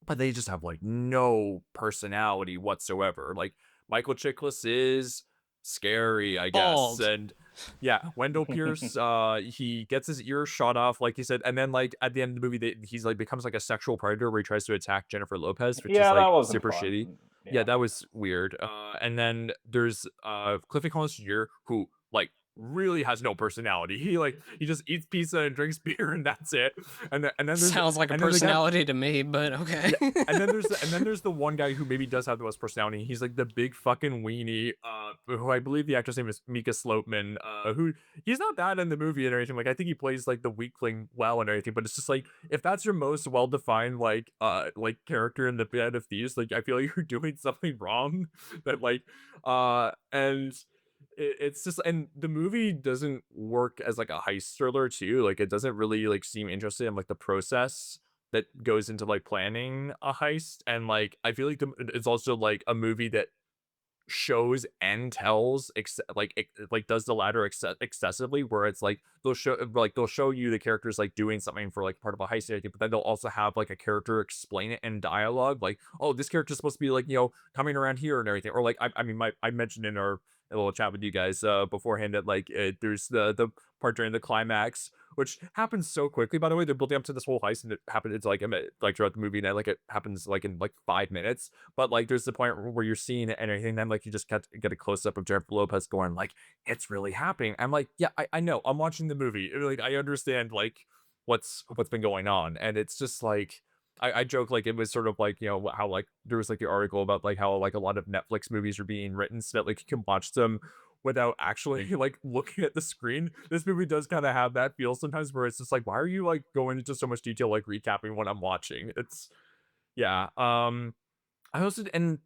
but they just have like no personality whatsoever. Like Michael Chiklis is scary, I guess. Bald. And yeah, Wendell Pierce, he gets his ear shot off, like you said, and then like at the end of the movie, he's like becomes like a sexual predator where he tries to attack Jennifer Lopez, which is Yeah, like that wasn't super fun. shitty. Yeah. Yeah, that was weird. And then there's Cliffy Collins Jr., who like really has no personality. He just eats pizza and drinks beer and that's it. And then there's Sounds like a and then the guy- personality to me, but okay. yeah, and then there's the one guy who maybe does have the most personality. He's like the big fucking weenie, who I believe the actor's name is Mika Sloatman, who he's not bad in the movie and everything. Like I think he plays like the weakling well and everything, but it's just like if that's your most well defined like character in the Band of Thieves, like I feel like you're doing something wrong. That like and it's just, and the movie doesn't work as like a heist thriller too. Like it doesn't really like seem interested in like the process that goes into like planning a heist. And like I feel like it's also like a movie that shows and tells like does the latter excessively, where it's like they'll show you the characters like doing something for like part of a heist and everything, but then they'll also have like a character explain it in dialogue, like, oh, this character's supposed to be like coming around here and everything. Or like I mean I mentioned in our little chat with you guys beforehand that like there's the part during the climax, which happens so quickly, by the way. They're building up to this whole heist and it happens, it's like throughout the movie, and like it happens like in like 5 minutes. But like there's the point where you're seeing it and everything, then like you just get a close-up of Jennifer Lopez going like, it's really happening. I'm like, yeah, I know, I'm watching the movie, like I understand like what's been going on. And it's just like I joke like it was sort of like how like there was like the article about like how like a lot of Netflix movies are being written so that like you can watch them without actually like looking at the screen. This movie does kind of have that feel sometimes, where it's just like, why are you like going into so much detail like recapping what I'm watching? It's yeah. I also, and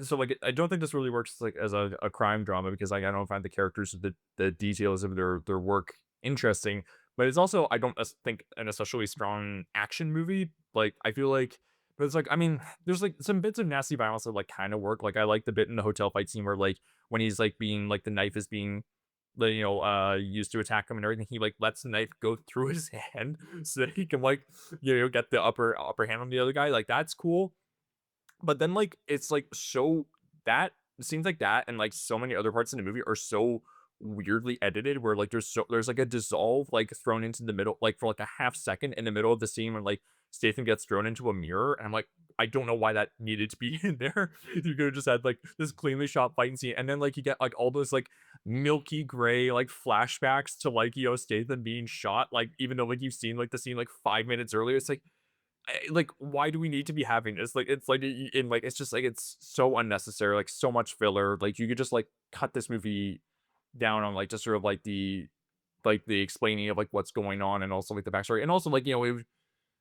so like I don't think this really works like as a crime drama, because like I don't find the characters or the details of their work interesting. But it's also, I don't think, an especially strong action movie. Like I feel like, but it's like, I mean, there's like some bits of nasty violence that like kind of work. Like I like the bit in the hotel fight scene where like when he's like being like the knife is being used to attack him and everything, he like lets the knife go through his hand so that he can like get the upper hand on the other guy. Like that's cool. But then like it's like so that scenes like that and like so many other parts in the movie are so weirdly edited, where like there's like a dissolve like thrown into the middle, like for like a half second in the middle of the scene when like Statham gets thrown into a mirror, and I'm like, I don't know why that needed to be in there. You could have just had like this cleanly shot fighting scene, and then like you get like all those like milky gray like flashbacks to like Statham being shot, like even though like you've seen like the scene like 5 minutes earlier. It's like why do we need to be having this? Like it's like in like it's just like it's so unnecessary, like so much filler. Like you could just like cut this movie down on like just sort of like the explaining of like what's going on, and also like the backstory, and also like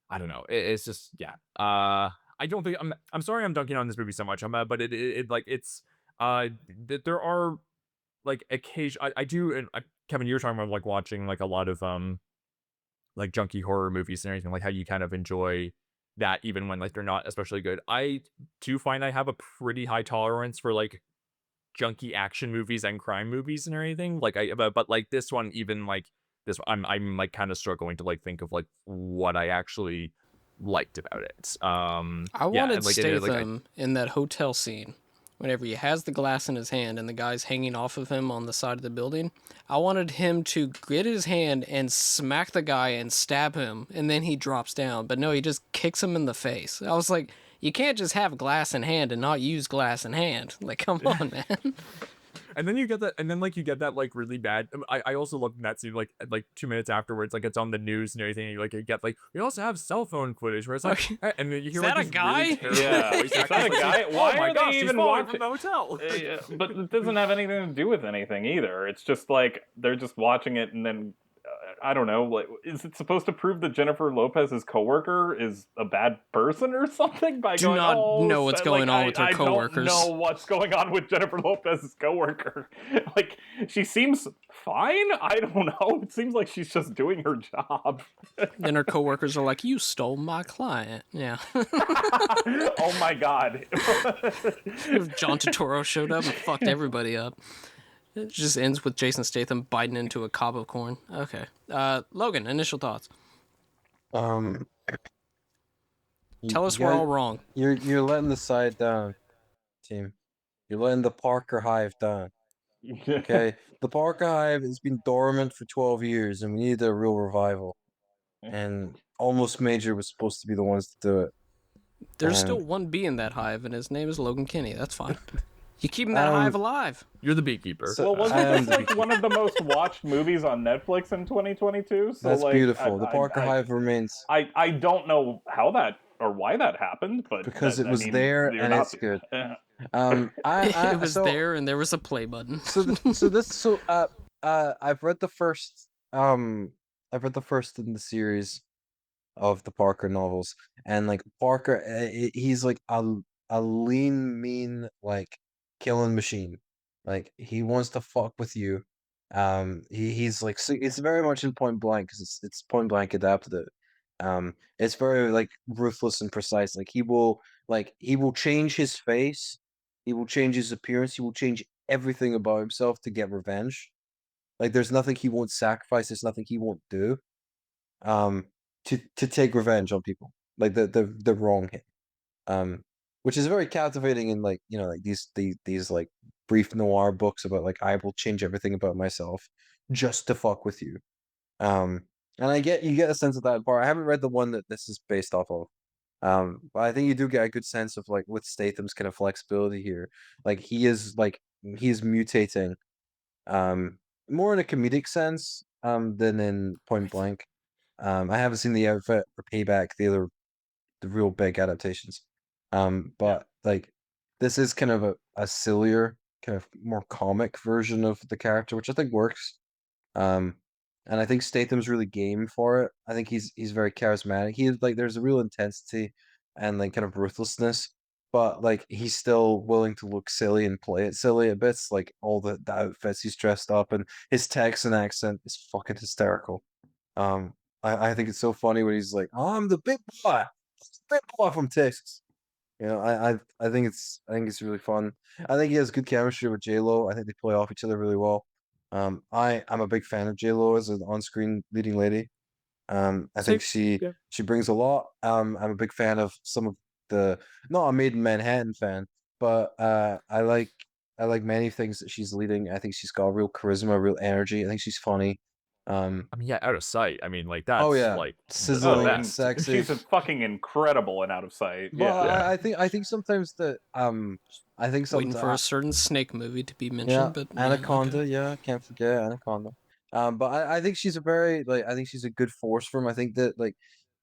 I don't know, it's just yeah. I don't think I'm sorry I'm dunking on this movie so much. But it like it's there are like occasion I do, and Kevin, you were talking about like watching like a lot of like junky horror movies and everything, like how you kind of enjoy that even when like they're not especially good. I do find I have a pretty high tolerance for like junky action movies and crime movies and everything. Like but like this one, even like this, I'm like kind of struggling to like think of like what I actually liked about it. I Yeah, wanted and, like, Statham in that hotel scene, whenever he has the glass in his hand and the guy's hanging off of him on the side of the building. I wanted him to get his hand and smack the guy and stab him, and then he drops down. But no, he just kicks him in the face. I was like, you can't just have glass in hand and not use glass in hand. Like, come on, man. And then you get that, and then like you get that like really bad. I also loved that scene like 2 minutes afterwards, like it's on the news and everything. And you like you get like we also have cell phone footage where it's like, and then you hear Is that like a these guy? really terrible Yeah, voice is that actors, a like, guy? oh Why my are gosh, they he's even falling watching from the hotel? Yeah, but it doesn't have anything to do with anything either. It's just like they're just watching it, and then I don't know, like, is it supposed to prove that Jennifer Lopez's coworker is a bad person or something by Do going, not oh, know what's going on with her I don't coworkers. know what's going on with Jennifer Lopez's coworker. Like, she seems fine. I don't know. It seems like she's just doing her job. Then her coworkers are like, "You stole my client." Yeah. Oh my god. If John Turturro showed up and fucked everybody up. It just ends with Jason Statham biting into a cob of corn. Okay. Logan, initial thoughts. Um, Tell us we're all wrong. You're letting the side down, team. You're letting the Parker Hive down. Okay, the Parker Hive has been dormant for 12 years, and we need a real revival. And Almost Major was supposed to be the ones to do it. There's And, still one bee in that hive, and his name is Logan Kenny. That's fine. You keeping that hive alive. You're the beekeeper. So- Well, wasn't this like one of the most watched movies on Netflix in 2022? So That's like, beautiful. The Parker Hive remains I don't know how that or why that happened, but because that, it was I mean, there you're and not- it's good. It was there, and there was a play button. I've read the first in the series of the Parker novels, and like Parker, he's like a lean, mean, like killing machine. Like he wants to fuck with you. He's like it's very much in Point Blank because it's Point Blank adapted it. It's very like ruthless and precise. He will change his face, he will change his appearance, he will change everything about himself to get revenge. Like there's nothing he won't sacrifice, there's nothing he won't do. Um, to take revenge on people, like the wrong him. Which is very captivating in like like these like brief noir books about like I will change everything about myself just to fuck with you. And you get a sense of that part. I haven't read the one that this is based off of. But I think you do get a good sense of like with Statham's kind of flexibility here. Like he is mutating, more in a comedic sense, than in Point Blank. I haven't seen The Outfit or Payback, the real big adaptations. But like this is kind of a sillier, kind of more comic version of the character, which I think works. Um, and I think Statham's really game for it. I think he's very charismatic. There's a real intensity and like kind of ruthlessness, but like he's still willing to look silly and play it silly a bit. Like all the outfits he's dressed up and his Texan accent is fucking hysterical. Um, I think it's so funny when he's like, "I'm the big boy from Texas." I think it's really fun. I think he has good chemistry with J-Lo. I think they play off each other really well. I'm a big fan of J-Lo as an on-screen leading lady. I think she brings a lot. I'm a big fan of some of the not a Made in Manhattan fan, but I like many things that she's leading. I think she's got real charisma, real energy. I think she's funny. I mean, yeah, Out of Sight. I mean, like that's Oh yeah, like sizzling, the and best. sexy. she's fucking incredible and Out of Sight. Well, Yeah. I think sometimes that I think Waiting sometimes for a certain Snake movie to be mentioned, yeah, but Anaconda, okay. yeah, can't forget Anaconda. But I think she's a very I think she's a good force for him. I think that like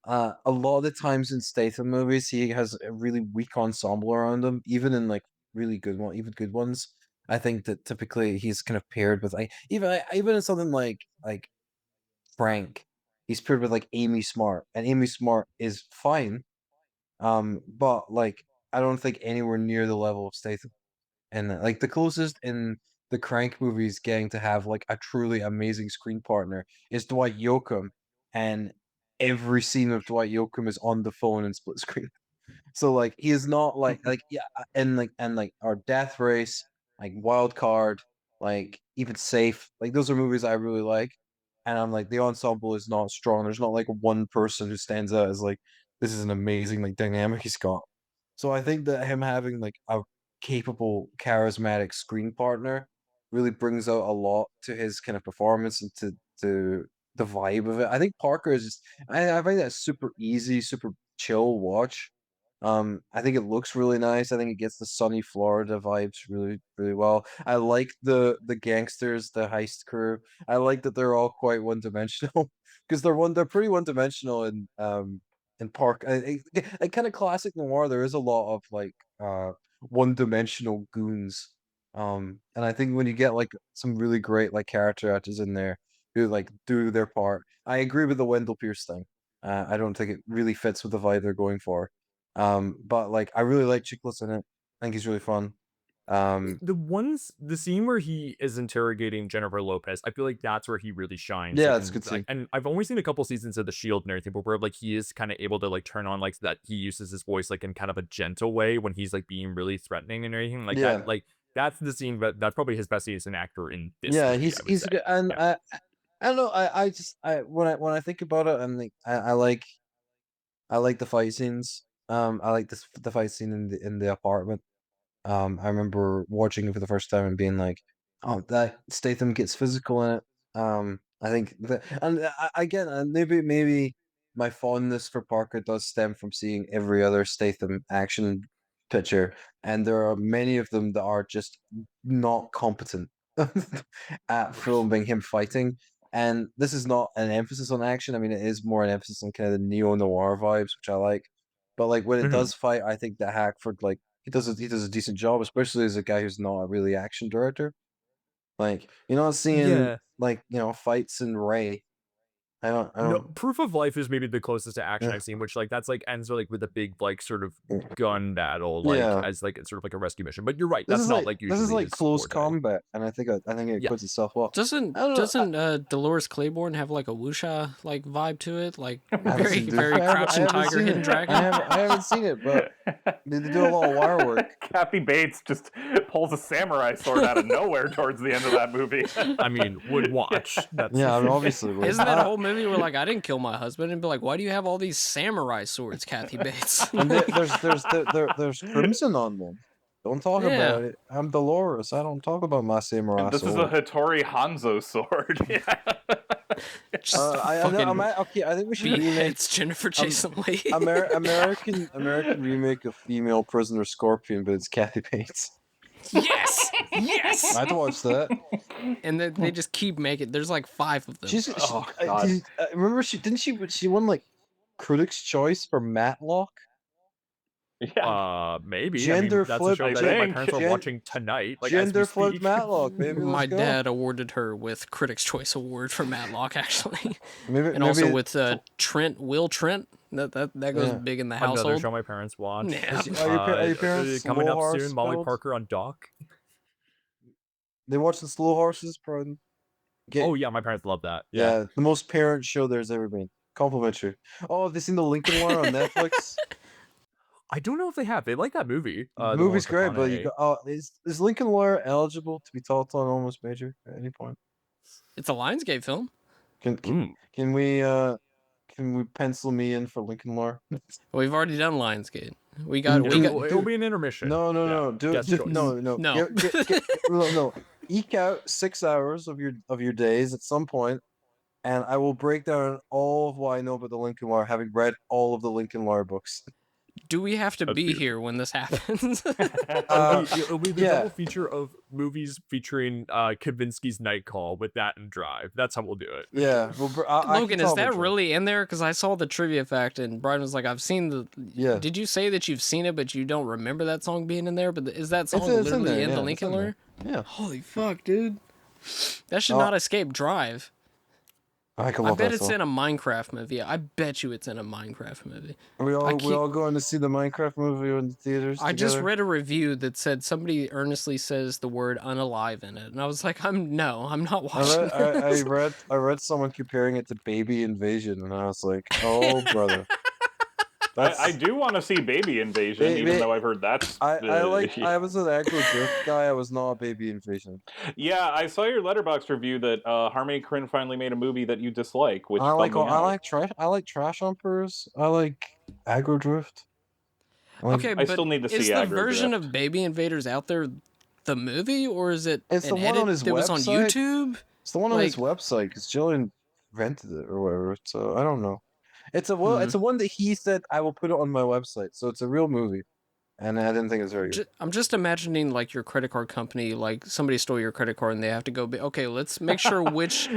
a lot of the times in Statham movies, he has a really weak ensemble around him, even in like even good ones. I think that typically he's kind of paired with like even in something like Frank, he's paired with like Amy Smart, and Amy Smart is fine. But like I don't think anywhere near the level of Statham. And like the closest in the Crank movies getting to have like a truly amazing screen partner is Dwight Yoakam, and every scene of Dwight Yoakam is on the phone and split screen. So like he is not and like our Death Race, like Wild Card, like even Safe, like those are movies I really like. And I'm like the ensemble is not strong. There's not like one person who stands out as like this is an amazing like dynamic he's got. So I think that him having like a capable, charismatic screen partner really brings out a lot to his kind of performance and to the vibe of it. I think Parker is just I find that super easy, super chill watch. I think it looks really nice. I think it gets the sunny Florida vibes really, really well. I like the gangsters, the heist crew. I like that they're all quite one dimensional because they're pretty one dimensional in Park. Kind of classic noir. There is a lot of like one dimensional goons. And I think when you get like some really great like character actors in there, who like do their part. I agree with the Wendell Pierce thing. I don't think it really fits with the vibe they're going for. But like I really like Chicklets in it. I think he's really fun. The scene where he is interrogating Jennifer Lopez, I feel like that's where he really shines. Yeah, like, it's a good scene. and I've only seen a couple seasons of The Shield and everything, but where like he is kind of able to like turn on like that. He uses his voice like in kind of a gentle way when he's like being really threatening and everything like Yeah. that. Like that's the scene, but that's probably his best scene as an actor in this. Yeah, movie, he's good, and Yeah. I don't know. I just when I think about it, I'm like I like the fight scenes. I like the fight scene in the apartment. I remember watching it for the first time and being like, "Oh, that Statham gets physical in it." I think that, and again, maybe my fondness for Parker does stem from seeing every other Statham action picture, and there are many of them that are just not competent at filming him fighting. And this is not an emphasis on action. I mean, it is more an emphasis on kind of the neo noir vibes, which I like. But like when it does fight, I think that Hackford like he does a decent job, especially as a guy who's not a really action director. Like you're not seeing Yeah. like fights in Ray. I No, don't. Proof of Life is maybe the closest to action Yeah. I've seen, which like that's like ends with a big like sort of gun battle, like Yeah. as like sort of like a rescue mission. But you're right, This that's is not like usually this is like his close forte. combat, and I think it Yeah. puts itself well. Doesn't I don't know. Dolores Claiborne have like a wuxia like vibe to it? Like I haven't very seen- very I haven't- crouching I haven't tiger, seen hidden it. dragon. I haven't seen it, but they do a lot of wire work. Kathy Bates just pulls a samurai sword out of nowhere towards the end of that movie. I mean, would watch. That's Yeah, I mean, obviously. Isn't that whole movie where like I didn't kill my husband and be like, why do you have all these samurai swords, Kathy Bates? And there's crimson on them. Don't talk Yeah. about it. I'm Dolores. I don't talk about my samurai This is a sword. Hattori Hanzo sword. Just I know. Okay, I think we should beat remake it's Jennifer Jason Leigh. American remake of Female Prisoner Scorpion, but it's Kathy Bates. Yes, yes. I'd watch that. And then they just keep making. There's like 5 of them. God. Remember she won like Critics' Choice for Matlock. Yeah. Maybe. Gender I mean, that's flip- a show that I my think parents are gen- watching tonight. Like Gender as we flipped speak. Matlock, baby. Let's My go. dad awarded her with Critics' Choice Award for Matlock, actually, Maybe, and also maybe- with Will Trent. That goes Yeah. big in the Another household. show my parents watch. Yeah. Are your parents coming slow up soon? Molly horse Parker on Doc. They watch the Slow Horses, pardon. Oh yeah, my parents love that. Yeah, the most parent show there's ever been. Complimentary. Oh, have they seen the Lincoln Lawyer on Netflix? I don't know if they have. They like that movie. The the movie's one with great, but you McConaughey. go, is Lincoln Lawyer eligible to be taught on Almost Major at any point? It's a Lionsgate film. Can we pencil me in for Lincoln Lawyer? We've already done Lionsgate. It'll be an intermission. No. Guest choice. No. No. No. Eke out 6 hours of your days at some point, and I will break down all of what I know about the Lincoln Lawyer, having read all of the Lincoln Lawyer books. Do we have to That's be beautiful. here when this happens? It'll be the yeah. double feature of movies featuring Kavinsky's Night Call with that and Drive. That's how we'll do it. Yeah. Well, I Logan, can is tell that which one. really in there? Because I saw the trivia fact, and Brian was like, "I've seen the." Yeah. Did you say that you've seen it, but you don't remember that song being in there? But is that song It's in literally there, in yeah, the it's Lincoln in Lawyer? there. Yeah. Holy fuck, dude! That should Oh. not escape Drive. I can I love bet that it's song. in a Minecraft movie. I bet you it's in a Minecraft movie. Are we I all can't- going to see the Minecraft movie in the theaters? I just together? read a review that said somebody earnestly says the word "unalive" in it, and I was like, I'm not watching. I read someone comparing it to Baby Invasion, and I was like, oh brother. I do want to see Baby Invasion, even though I've heard that's. I was an Aggro Drift guy. I was not a Baby Invasion. Yeah, I saw your Letterboxd review that Harmony Korine finally made a movie that you dislike, which I like bummed me out. Trash Humpers. I like Aggro Drift. Okay, I but still need to is see the Aggro version Drift. of Baby Invaders out there the movie, or is it It's an the one on edit his that was on website. YouTube? It's the one on his website because Jillian rented it or whatever. So I don't know. It's a it's a one that he said I will put it on my website. So it's a real movie, and I didn't think it was very good. I'm just imagining like your credit card company, like somebody stole your credit card and they have to go, okay, let's make sure which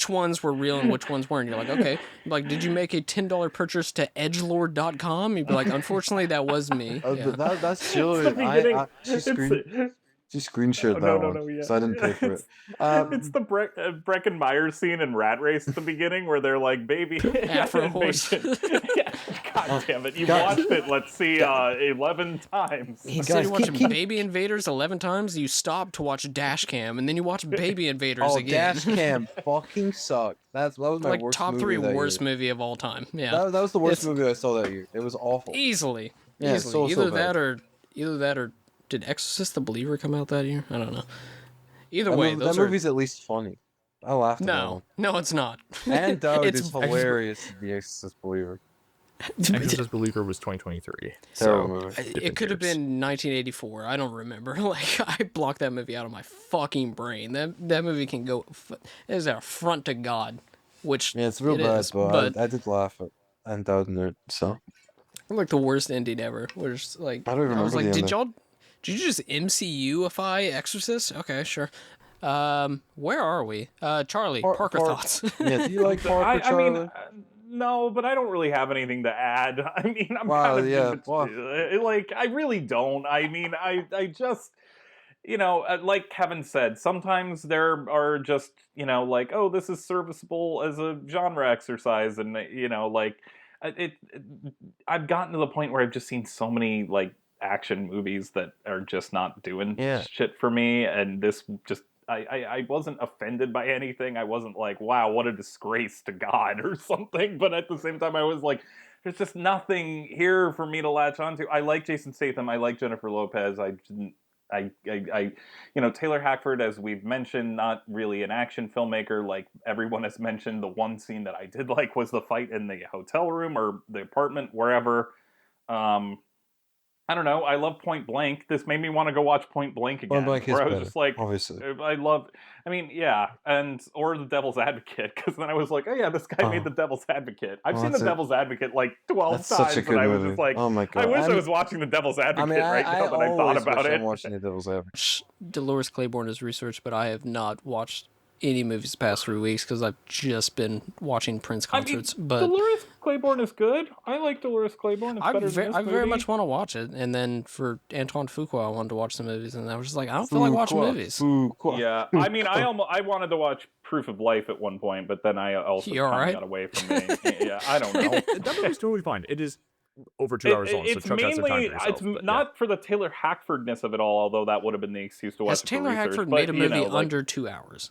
ones were real and which ones weren't. You're like, okay, like, did you make a $10 purchase to edgelord.com? You'd be like, unfortunately, that was me. Yeah. That's Jillian. beginning. She screened. She screen shared No, that no, one no, yeah. because I didn't pay for it. It's the Breckin Myers scene in Rat Race at the beginning where they're like, baby Afro horse. invasion. Yeah, God damn it. You God. watched it, let's see, 11 times. Hey, Instead of guys, watching Baby Invaders 11 times, you stop to watch Dash Cam, and then you watch Baby Invaders Oh, again. Dash Cam fucking sucked. That was my Like worst top movie 3 that worst year. movie of all time. Yeah, That was the worst It's movie I saw that year. It was awful. easily. Yeah, Easily. so bad. Either that or did Exorcist the Believer come out that year? I don't know. Either That, way, movie, those that are movie's at least funny. I laughed at that no, one. no, it's not. And Dowd It's is hilarious. The Exorcist Believer. Exorcist Believer was 2023. Terrible So movie. It different could have years. been 1984. I don't remember. Like I blocked that movie out of my fucking brain. That movie can go. It is a front to God, which Yeah, it's real it bad, is, but I did laugh at Dowd in it. So like the worst ending ever. Which like I don't even I was remember like, the ending. did you just MCU-ify Exorcist? Okay, sure. Where are we? Charlie, Parker thoughts. Yeah, do you like Parker, I Charlie? mean, no, but I don't really have anything to add. I mean, I'm Wow, kind of yeah, like, I really don't. I mean, I just, like Kevin said, sometimes there are just, like, oh, this is serviceable as a genre exercise, and like, I've gotten to the point where I've just seen so many like action movies that are just not doing Yeah. shit for me, and this just. I wasn't offended by anything. I wasn't like, wow, what a disgrace to God or something. But at the same time, I was like, there's just nothing here for me to latch onto. I like Jason Statham. I like Jennifer Lopez. I didn't. Taylor Hackford, as we've mentioned, not really an action filmmaker. Like everyone has mentioned, the one scene that I did like was the fight in the hotel room or the apartment, wherever. I don't know. I love Point Blank. This made me want to go watch Point Blank again. Point Blank is where I was better, just like, obviously. I love. I mean, yeah, or The Devil's Advocate, because then I was like, oh yeah, this guy made The Devil's Advocate. I've seen The Devil's Advocate like 12 That's times, such a good and I was movie. just like, Oh my God. I wish I was watching The Devil's Advocate right now that I thought always about wish it. I'm watching The Devil's Advocate. Dolores Claiborne has researched, but I have not watched any movies the past 3 weeks because I've just been watching Prince concerts. But Dolores Claiborne is good. I like Dolores Claiborne. It's better than this I very movie. much want to watch it. And then for Antoine Fuqua, I wanted to watch the movies, and I was just like, I don't feel like watching movies. Yeah, I mean, I wanted to watch Proof of Life at one point, but then I also You all kind of right? got away from me. Yeah, I don't know. That movie's totally fine. It is over 2 hours long, so It's Chuck has some time for mainly yourself. it's but not for the Taylor Hackfordness of it all, although that would have been the excuse to watch Has it for Taylor research. Hackford but, made a movie like, under 2 hours?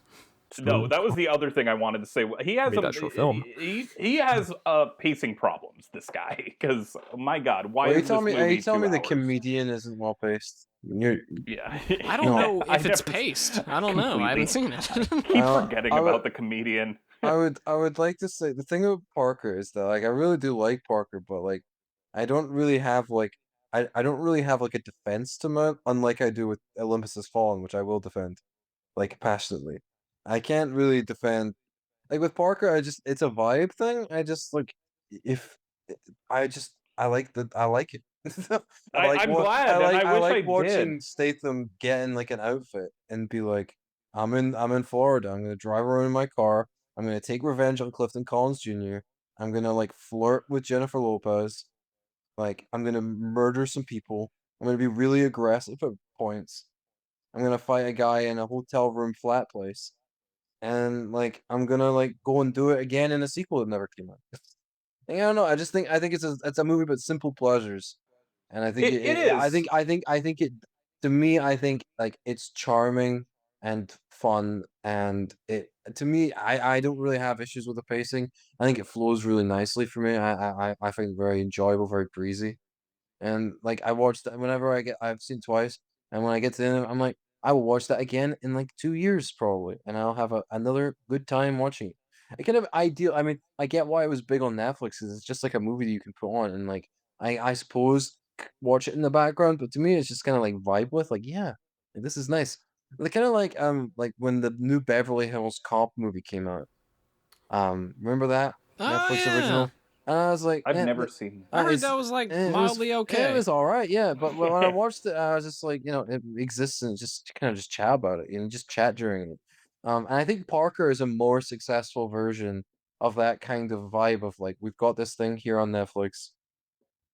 No, that was the other thing I wanted to say. He has Made that short film. He has pacing problems. This guy, because my God, why Are you is this telling me? movie Are you telling me 2 the hours? comedian isn't well paced? Yeah, I don't know I if it's never- paced. I don't know. I haven't seen it. Keep forgetting I would- about the comedian. I would like to say the thing about Parker is that like I really do like Parker, but like I don't really have like I don't really have like a defense to him, unlike I do with Olympus Has Fallen, which I will defend like passionately. I can't really defend like with Parker. It's a vibe thing. I just like if I like it. I like I'm what glad, and I wish like I watching did. Statham get in like an outfit and be like, I'm in Florida. I'm gonna drive around in my car. I'm gonna take revenge on Clifton Collins Jr. I'm gonna like flirt with Jennifer Lopez. Like I'm gonna murder some people. I'm gonna be really aggressive at points. I'm gonna fight a guy in a hotel room flat place. And like I'm gonna like go and do it again in a sequel that never came out. I don't know. I think it's a movie about simple pleasures, and I think It is. I think it to me I think like it's charming and fun, and it to me I don't really have issues with the pacing. I think it flows really nicely for me. I find it very enjoyable, very breezy. And like I watched whenever I've seen it twice, and when I get to the end, I'm like, I will watch that again in like 2 years probably, and I'll have another good time watching it. It kind of ideal. I mean, I get why it was big on Netflix. 'Cause it's just like a movie that you can put on and like I suppose watch it in the background, but to me, it's just kind of like vibe with like yeah, this is nice. Like kind of like when the new Beverly Hills Cop movie came out. Remember that Oh, Netflix yeah. original? And I was like, I've eh, never seen. I heard it's- that was like it mildly okay. It was all right, yeah. But when I watched it, I was just like, it exists and just kind of just chat about it, just chat during it. And I think Parker is a more successful version of that kind of vibe of like we've got this thing here on Netflix.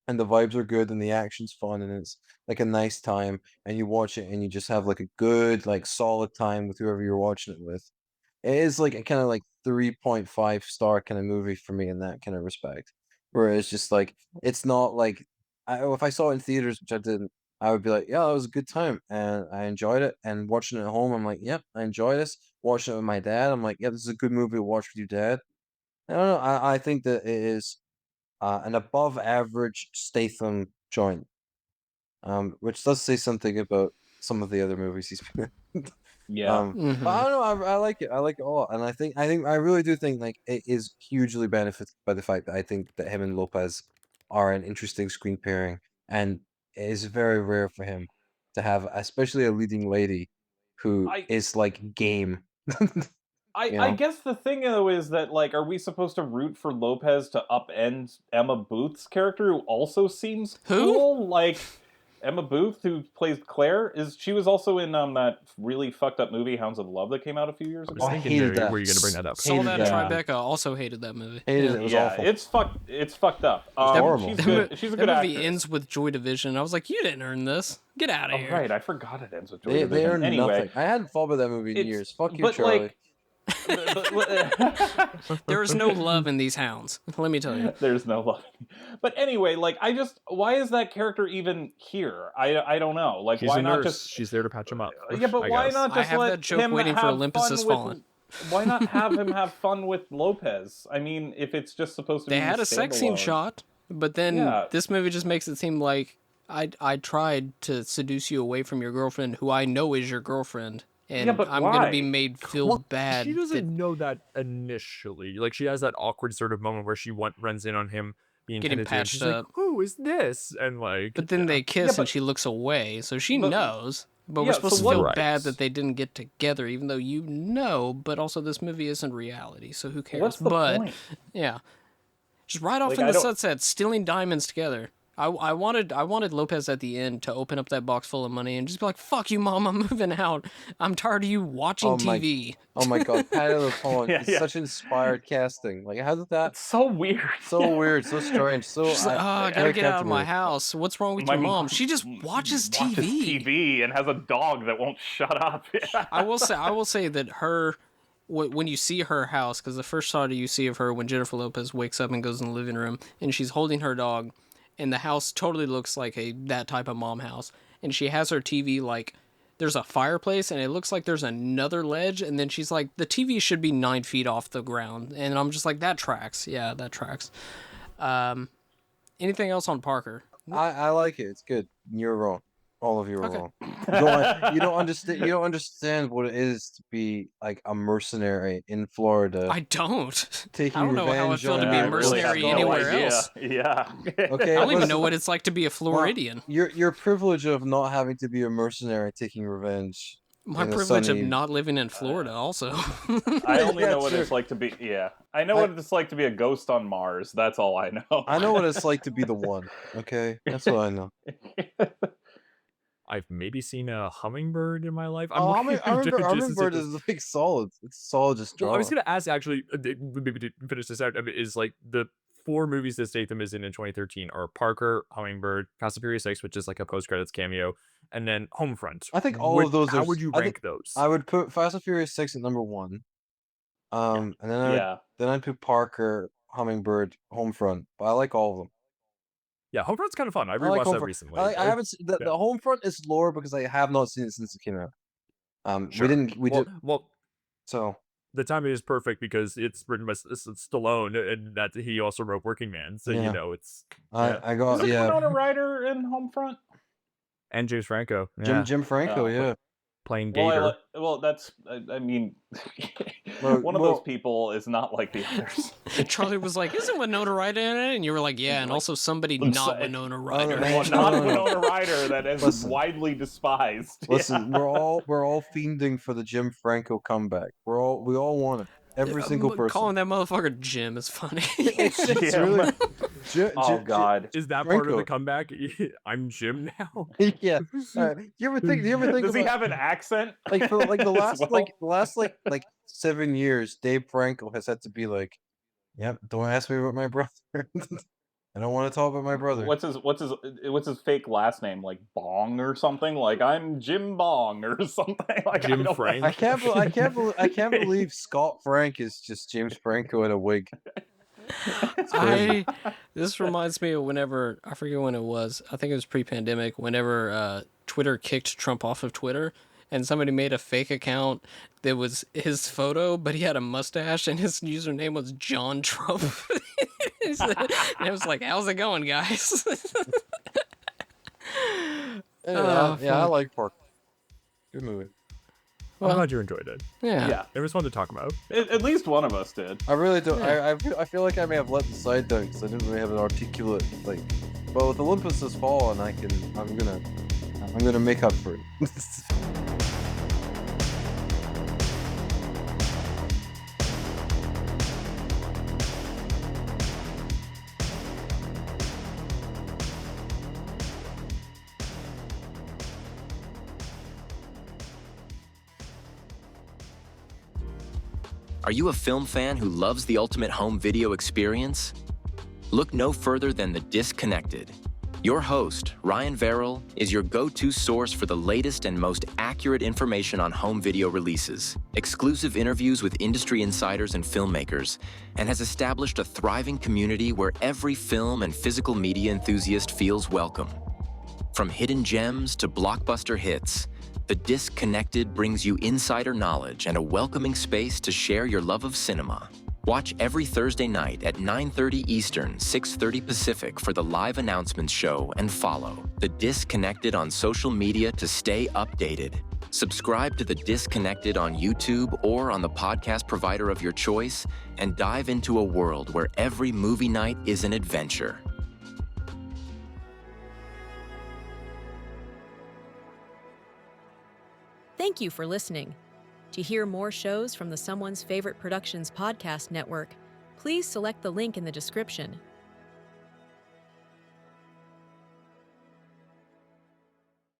and the vibes are good, and the action's fun, and it's like a nice time, and you watch it, and you just have like a good, like solid time with whoever you're watching it with. It is like a kind of like 3.5 star kind of movie for me in that kind of respect. Where it's just like it's not like if I saw it in theaters, which I didn't, I would be like, yeah, that was a good time and I enjoyed it. And watching it at home, I'm like, yep, I enjoy this. Watching it with my dad, I'm like, yeah, this is a good movie to watch with your dad. I don't know. I think that it is an above average Statham joint, which does say something about some of the other movies he's been in. Yeah. But I don't know. I like it. I like it a lot, and I really do think like it is hugely benefited by the fact that I think that him and Lopez are an interesting screen pairing, and it is very rare for him to have, especially a leading lady, who I is like game. You I know, guess the thing though is that like, are we supposed to root for Lopez to upend Emma Booth's character, who also seems Who? cool? Like Emma Booth, who plays Claire, she was also in that really fucked up movie Hounds of Love that came out a few years I was ago. I thinking, hated that. were you gonna bring that up? Saw Hated that in that. Tribeca. Also hated that movie. Hated Yeah. it. It was Yeah, awful. it's fucked up. horrible. She's That good. She's a that good movie actress. ends with Joy Division. I was like, you didn't earn this. Get out of Oh here. right, I forgot it ends with Joy They Division. earned Anyway, nothing. I hadn't thought about that movie in it's years. Fuck you, but Charlie. like. but- There is no love in these hounds. Let me tell you. There's no love. But anyway, like why is that character even here? I don't know. Like She's why a not nurse. just She's there to patch him up. yeah, but I why guess. not I just have let that joke him waiting for have Olympus fun Has with, Fallen. Why not have him have fun with Lopez? I mean, if it's just supposed to They be had a sex scene standalone. shot, but then Yeah. this movie just makes it seem like I tried to seduce you away from your girlfriend, who I know is your girlfriend, and Yeah, but I'm gonna be why? made feel Well, bad. she doesn't that know that initially. Like she has that awkward sort of moment where she runs in on him being Getting tended to, and patched she's like, up. "Who is this?" And like, But then yeah. they kiss but- and she looks away, so she but- knows. But yeah, we're supposed so to what- feel Right. bad that they didn't get together, even though you know. But also, this movie isn't reality, so who cares? What's the but point? yeah, just ride off Like, in I the don't- sunset, stealing diamonds together. I wanted Lopez at the end to open up that box full of money and just be like, "Fuck you, mom, I'm moving out. I'm tired of you watching Oh my- TV." Oh my god, Patty LaPone Yeah, is yeah. such inspired casting. Like, how did that? It's so weird. So weird, so strange, so. She's like, "Oh, I gotta very get out of my captivating. house. What's wrong with My your mom? mom She just watches TV." Watches TV and has a dog that won't shut up. I will say that when you see her house, because the first shot you see of her when Jennifer Lopez wakes up and goes in the living room and she's holding her dog, and the house totally looks like that type of mom house, and she has her TV like there's a fireplace and it looks like there's another ledge, and then she's like, the TV should be 9 feet off the ground, and I'm just like, that tracks. Yeah, that tracks. Anything else on Parker? I like it. It's good. You're wrong. All of you are Okay. wrong. You don't understand. You don't understand what it is to be like a mercenary in Florida. I don't. Taking I don't know how it revenge felt to on be a I really have mercenary no anywhere idea. else. Yeah. Okay, I don't even listen, know what it's like to be a Floridian. your privilege of not having to be a mercenary taking revenge. My in a privilege sunny- of not living in Florida, also. I only Yeah, know what sure. it's like to be. Yeah, I know what it's like to be a ghost on Mars. That's all I know. I know what it's like to be the one. Okay, that's what I know. I've maybe seen a hummingbird in my life. Oh, Jason's Hummingbird just- is like solid. It's solid, just Well, I was drama. gonna ask actually, maybe to finish this out. I mean, is like the 4 movies that Statham is in 2013 are Parker, Hummingbird, Fast and Furious 6, which is like a post credits cameo, and then Homefront. I think all of those How are- would you I rank think- those? I would put Fast and Furious 6 at number 1. And then I'd put Parker, Hummingbird, Homefront. But I like all of them. Yeah, Homefront's kind of fun. I I like rewatched that Homefront. recently. I haven't seen the Homefront is lore because I have not seen it since it came out. Sure. We well, did well, so. the timing is perfect because it's written by Stallone, and that he also wrote Working Man. So Yeah. you know it's I got Is yeah. Winona Ryder in Homefront? and James Franco, yeah, Jim Franco, Oh, yeah. playing Gator. Well, that's. I mean, Well, one of well- those people is not like the others. Charlie was like, "Isn't Winona Ryder in it?" And you were like, "Yeah," and also somebody I'm not sorry. Winona Ryder. no, Not no, no. Winona Ryder, that is Listen. widely despised. Listen, we're all fiending for the Jim Franco comeback. We all want it. Every single person. Calling that motherfucker Jim is funny. It's Yeah. really. Oh God. Is that part of Franco. the comeback? I'm Jim now. Yeah. You ever think Does he about- have an accent? like for like the as last well? the last 7 years, Dave Franco has had to be like, yep, don't ask me about my brother. I don't want to talk about my brother. What's his fake last name? Like Bong or something? Like I'm Jim Bong or something. Like Jim I don't- Frank. I can't believe Scott Frank is just James Franco in a wig. crazy. This reminds me of whenever, I forget when it was, I think it was pre-pandemic, whenever Twitter kicked Trump off of Twitter, and somebody made a fake account that was his photo, but he had a mustache, and his username was John Trump. And it was like, how's it going, guys? I like Park. Good movie. I'm glad you enjoyed it. Yeah. Yeah. It was fun to talk about. At least one of us did. I really don't. I feel like I may have let the side down because I didn't really have an articulate like. But with Olympus Has Fallen, I'm gonna make up for it. Are you a film fan who loves the ultimate home video experience? Look no further than The Disconnected. Your host, Ryan Verrill, is your go-to source for the latest and most accurate information on home video releases, exclusive interviews with industry insiders and filmmakers, and has established a thriving community where every film and physical media enthusiast feels welcome. From hidden gems to blockbuster hits, The Disconnected brings you insider knowledge and a welcoming space to share your love of cinema. Watch every Thursday night at 9:30 Eastern, 6:30 Pacific for the live announcements show and follow The Disconnected on social media to stay updated. Subscribe to The Disconnected on YouTube or on the podcast provider of your choice and dive into a world where every movie night is an adventure. Thank you for listening. To hear more shows from the Someone's Favorite Productions podcast network, please select the link in the description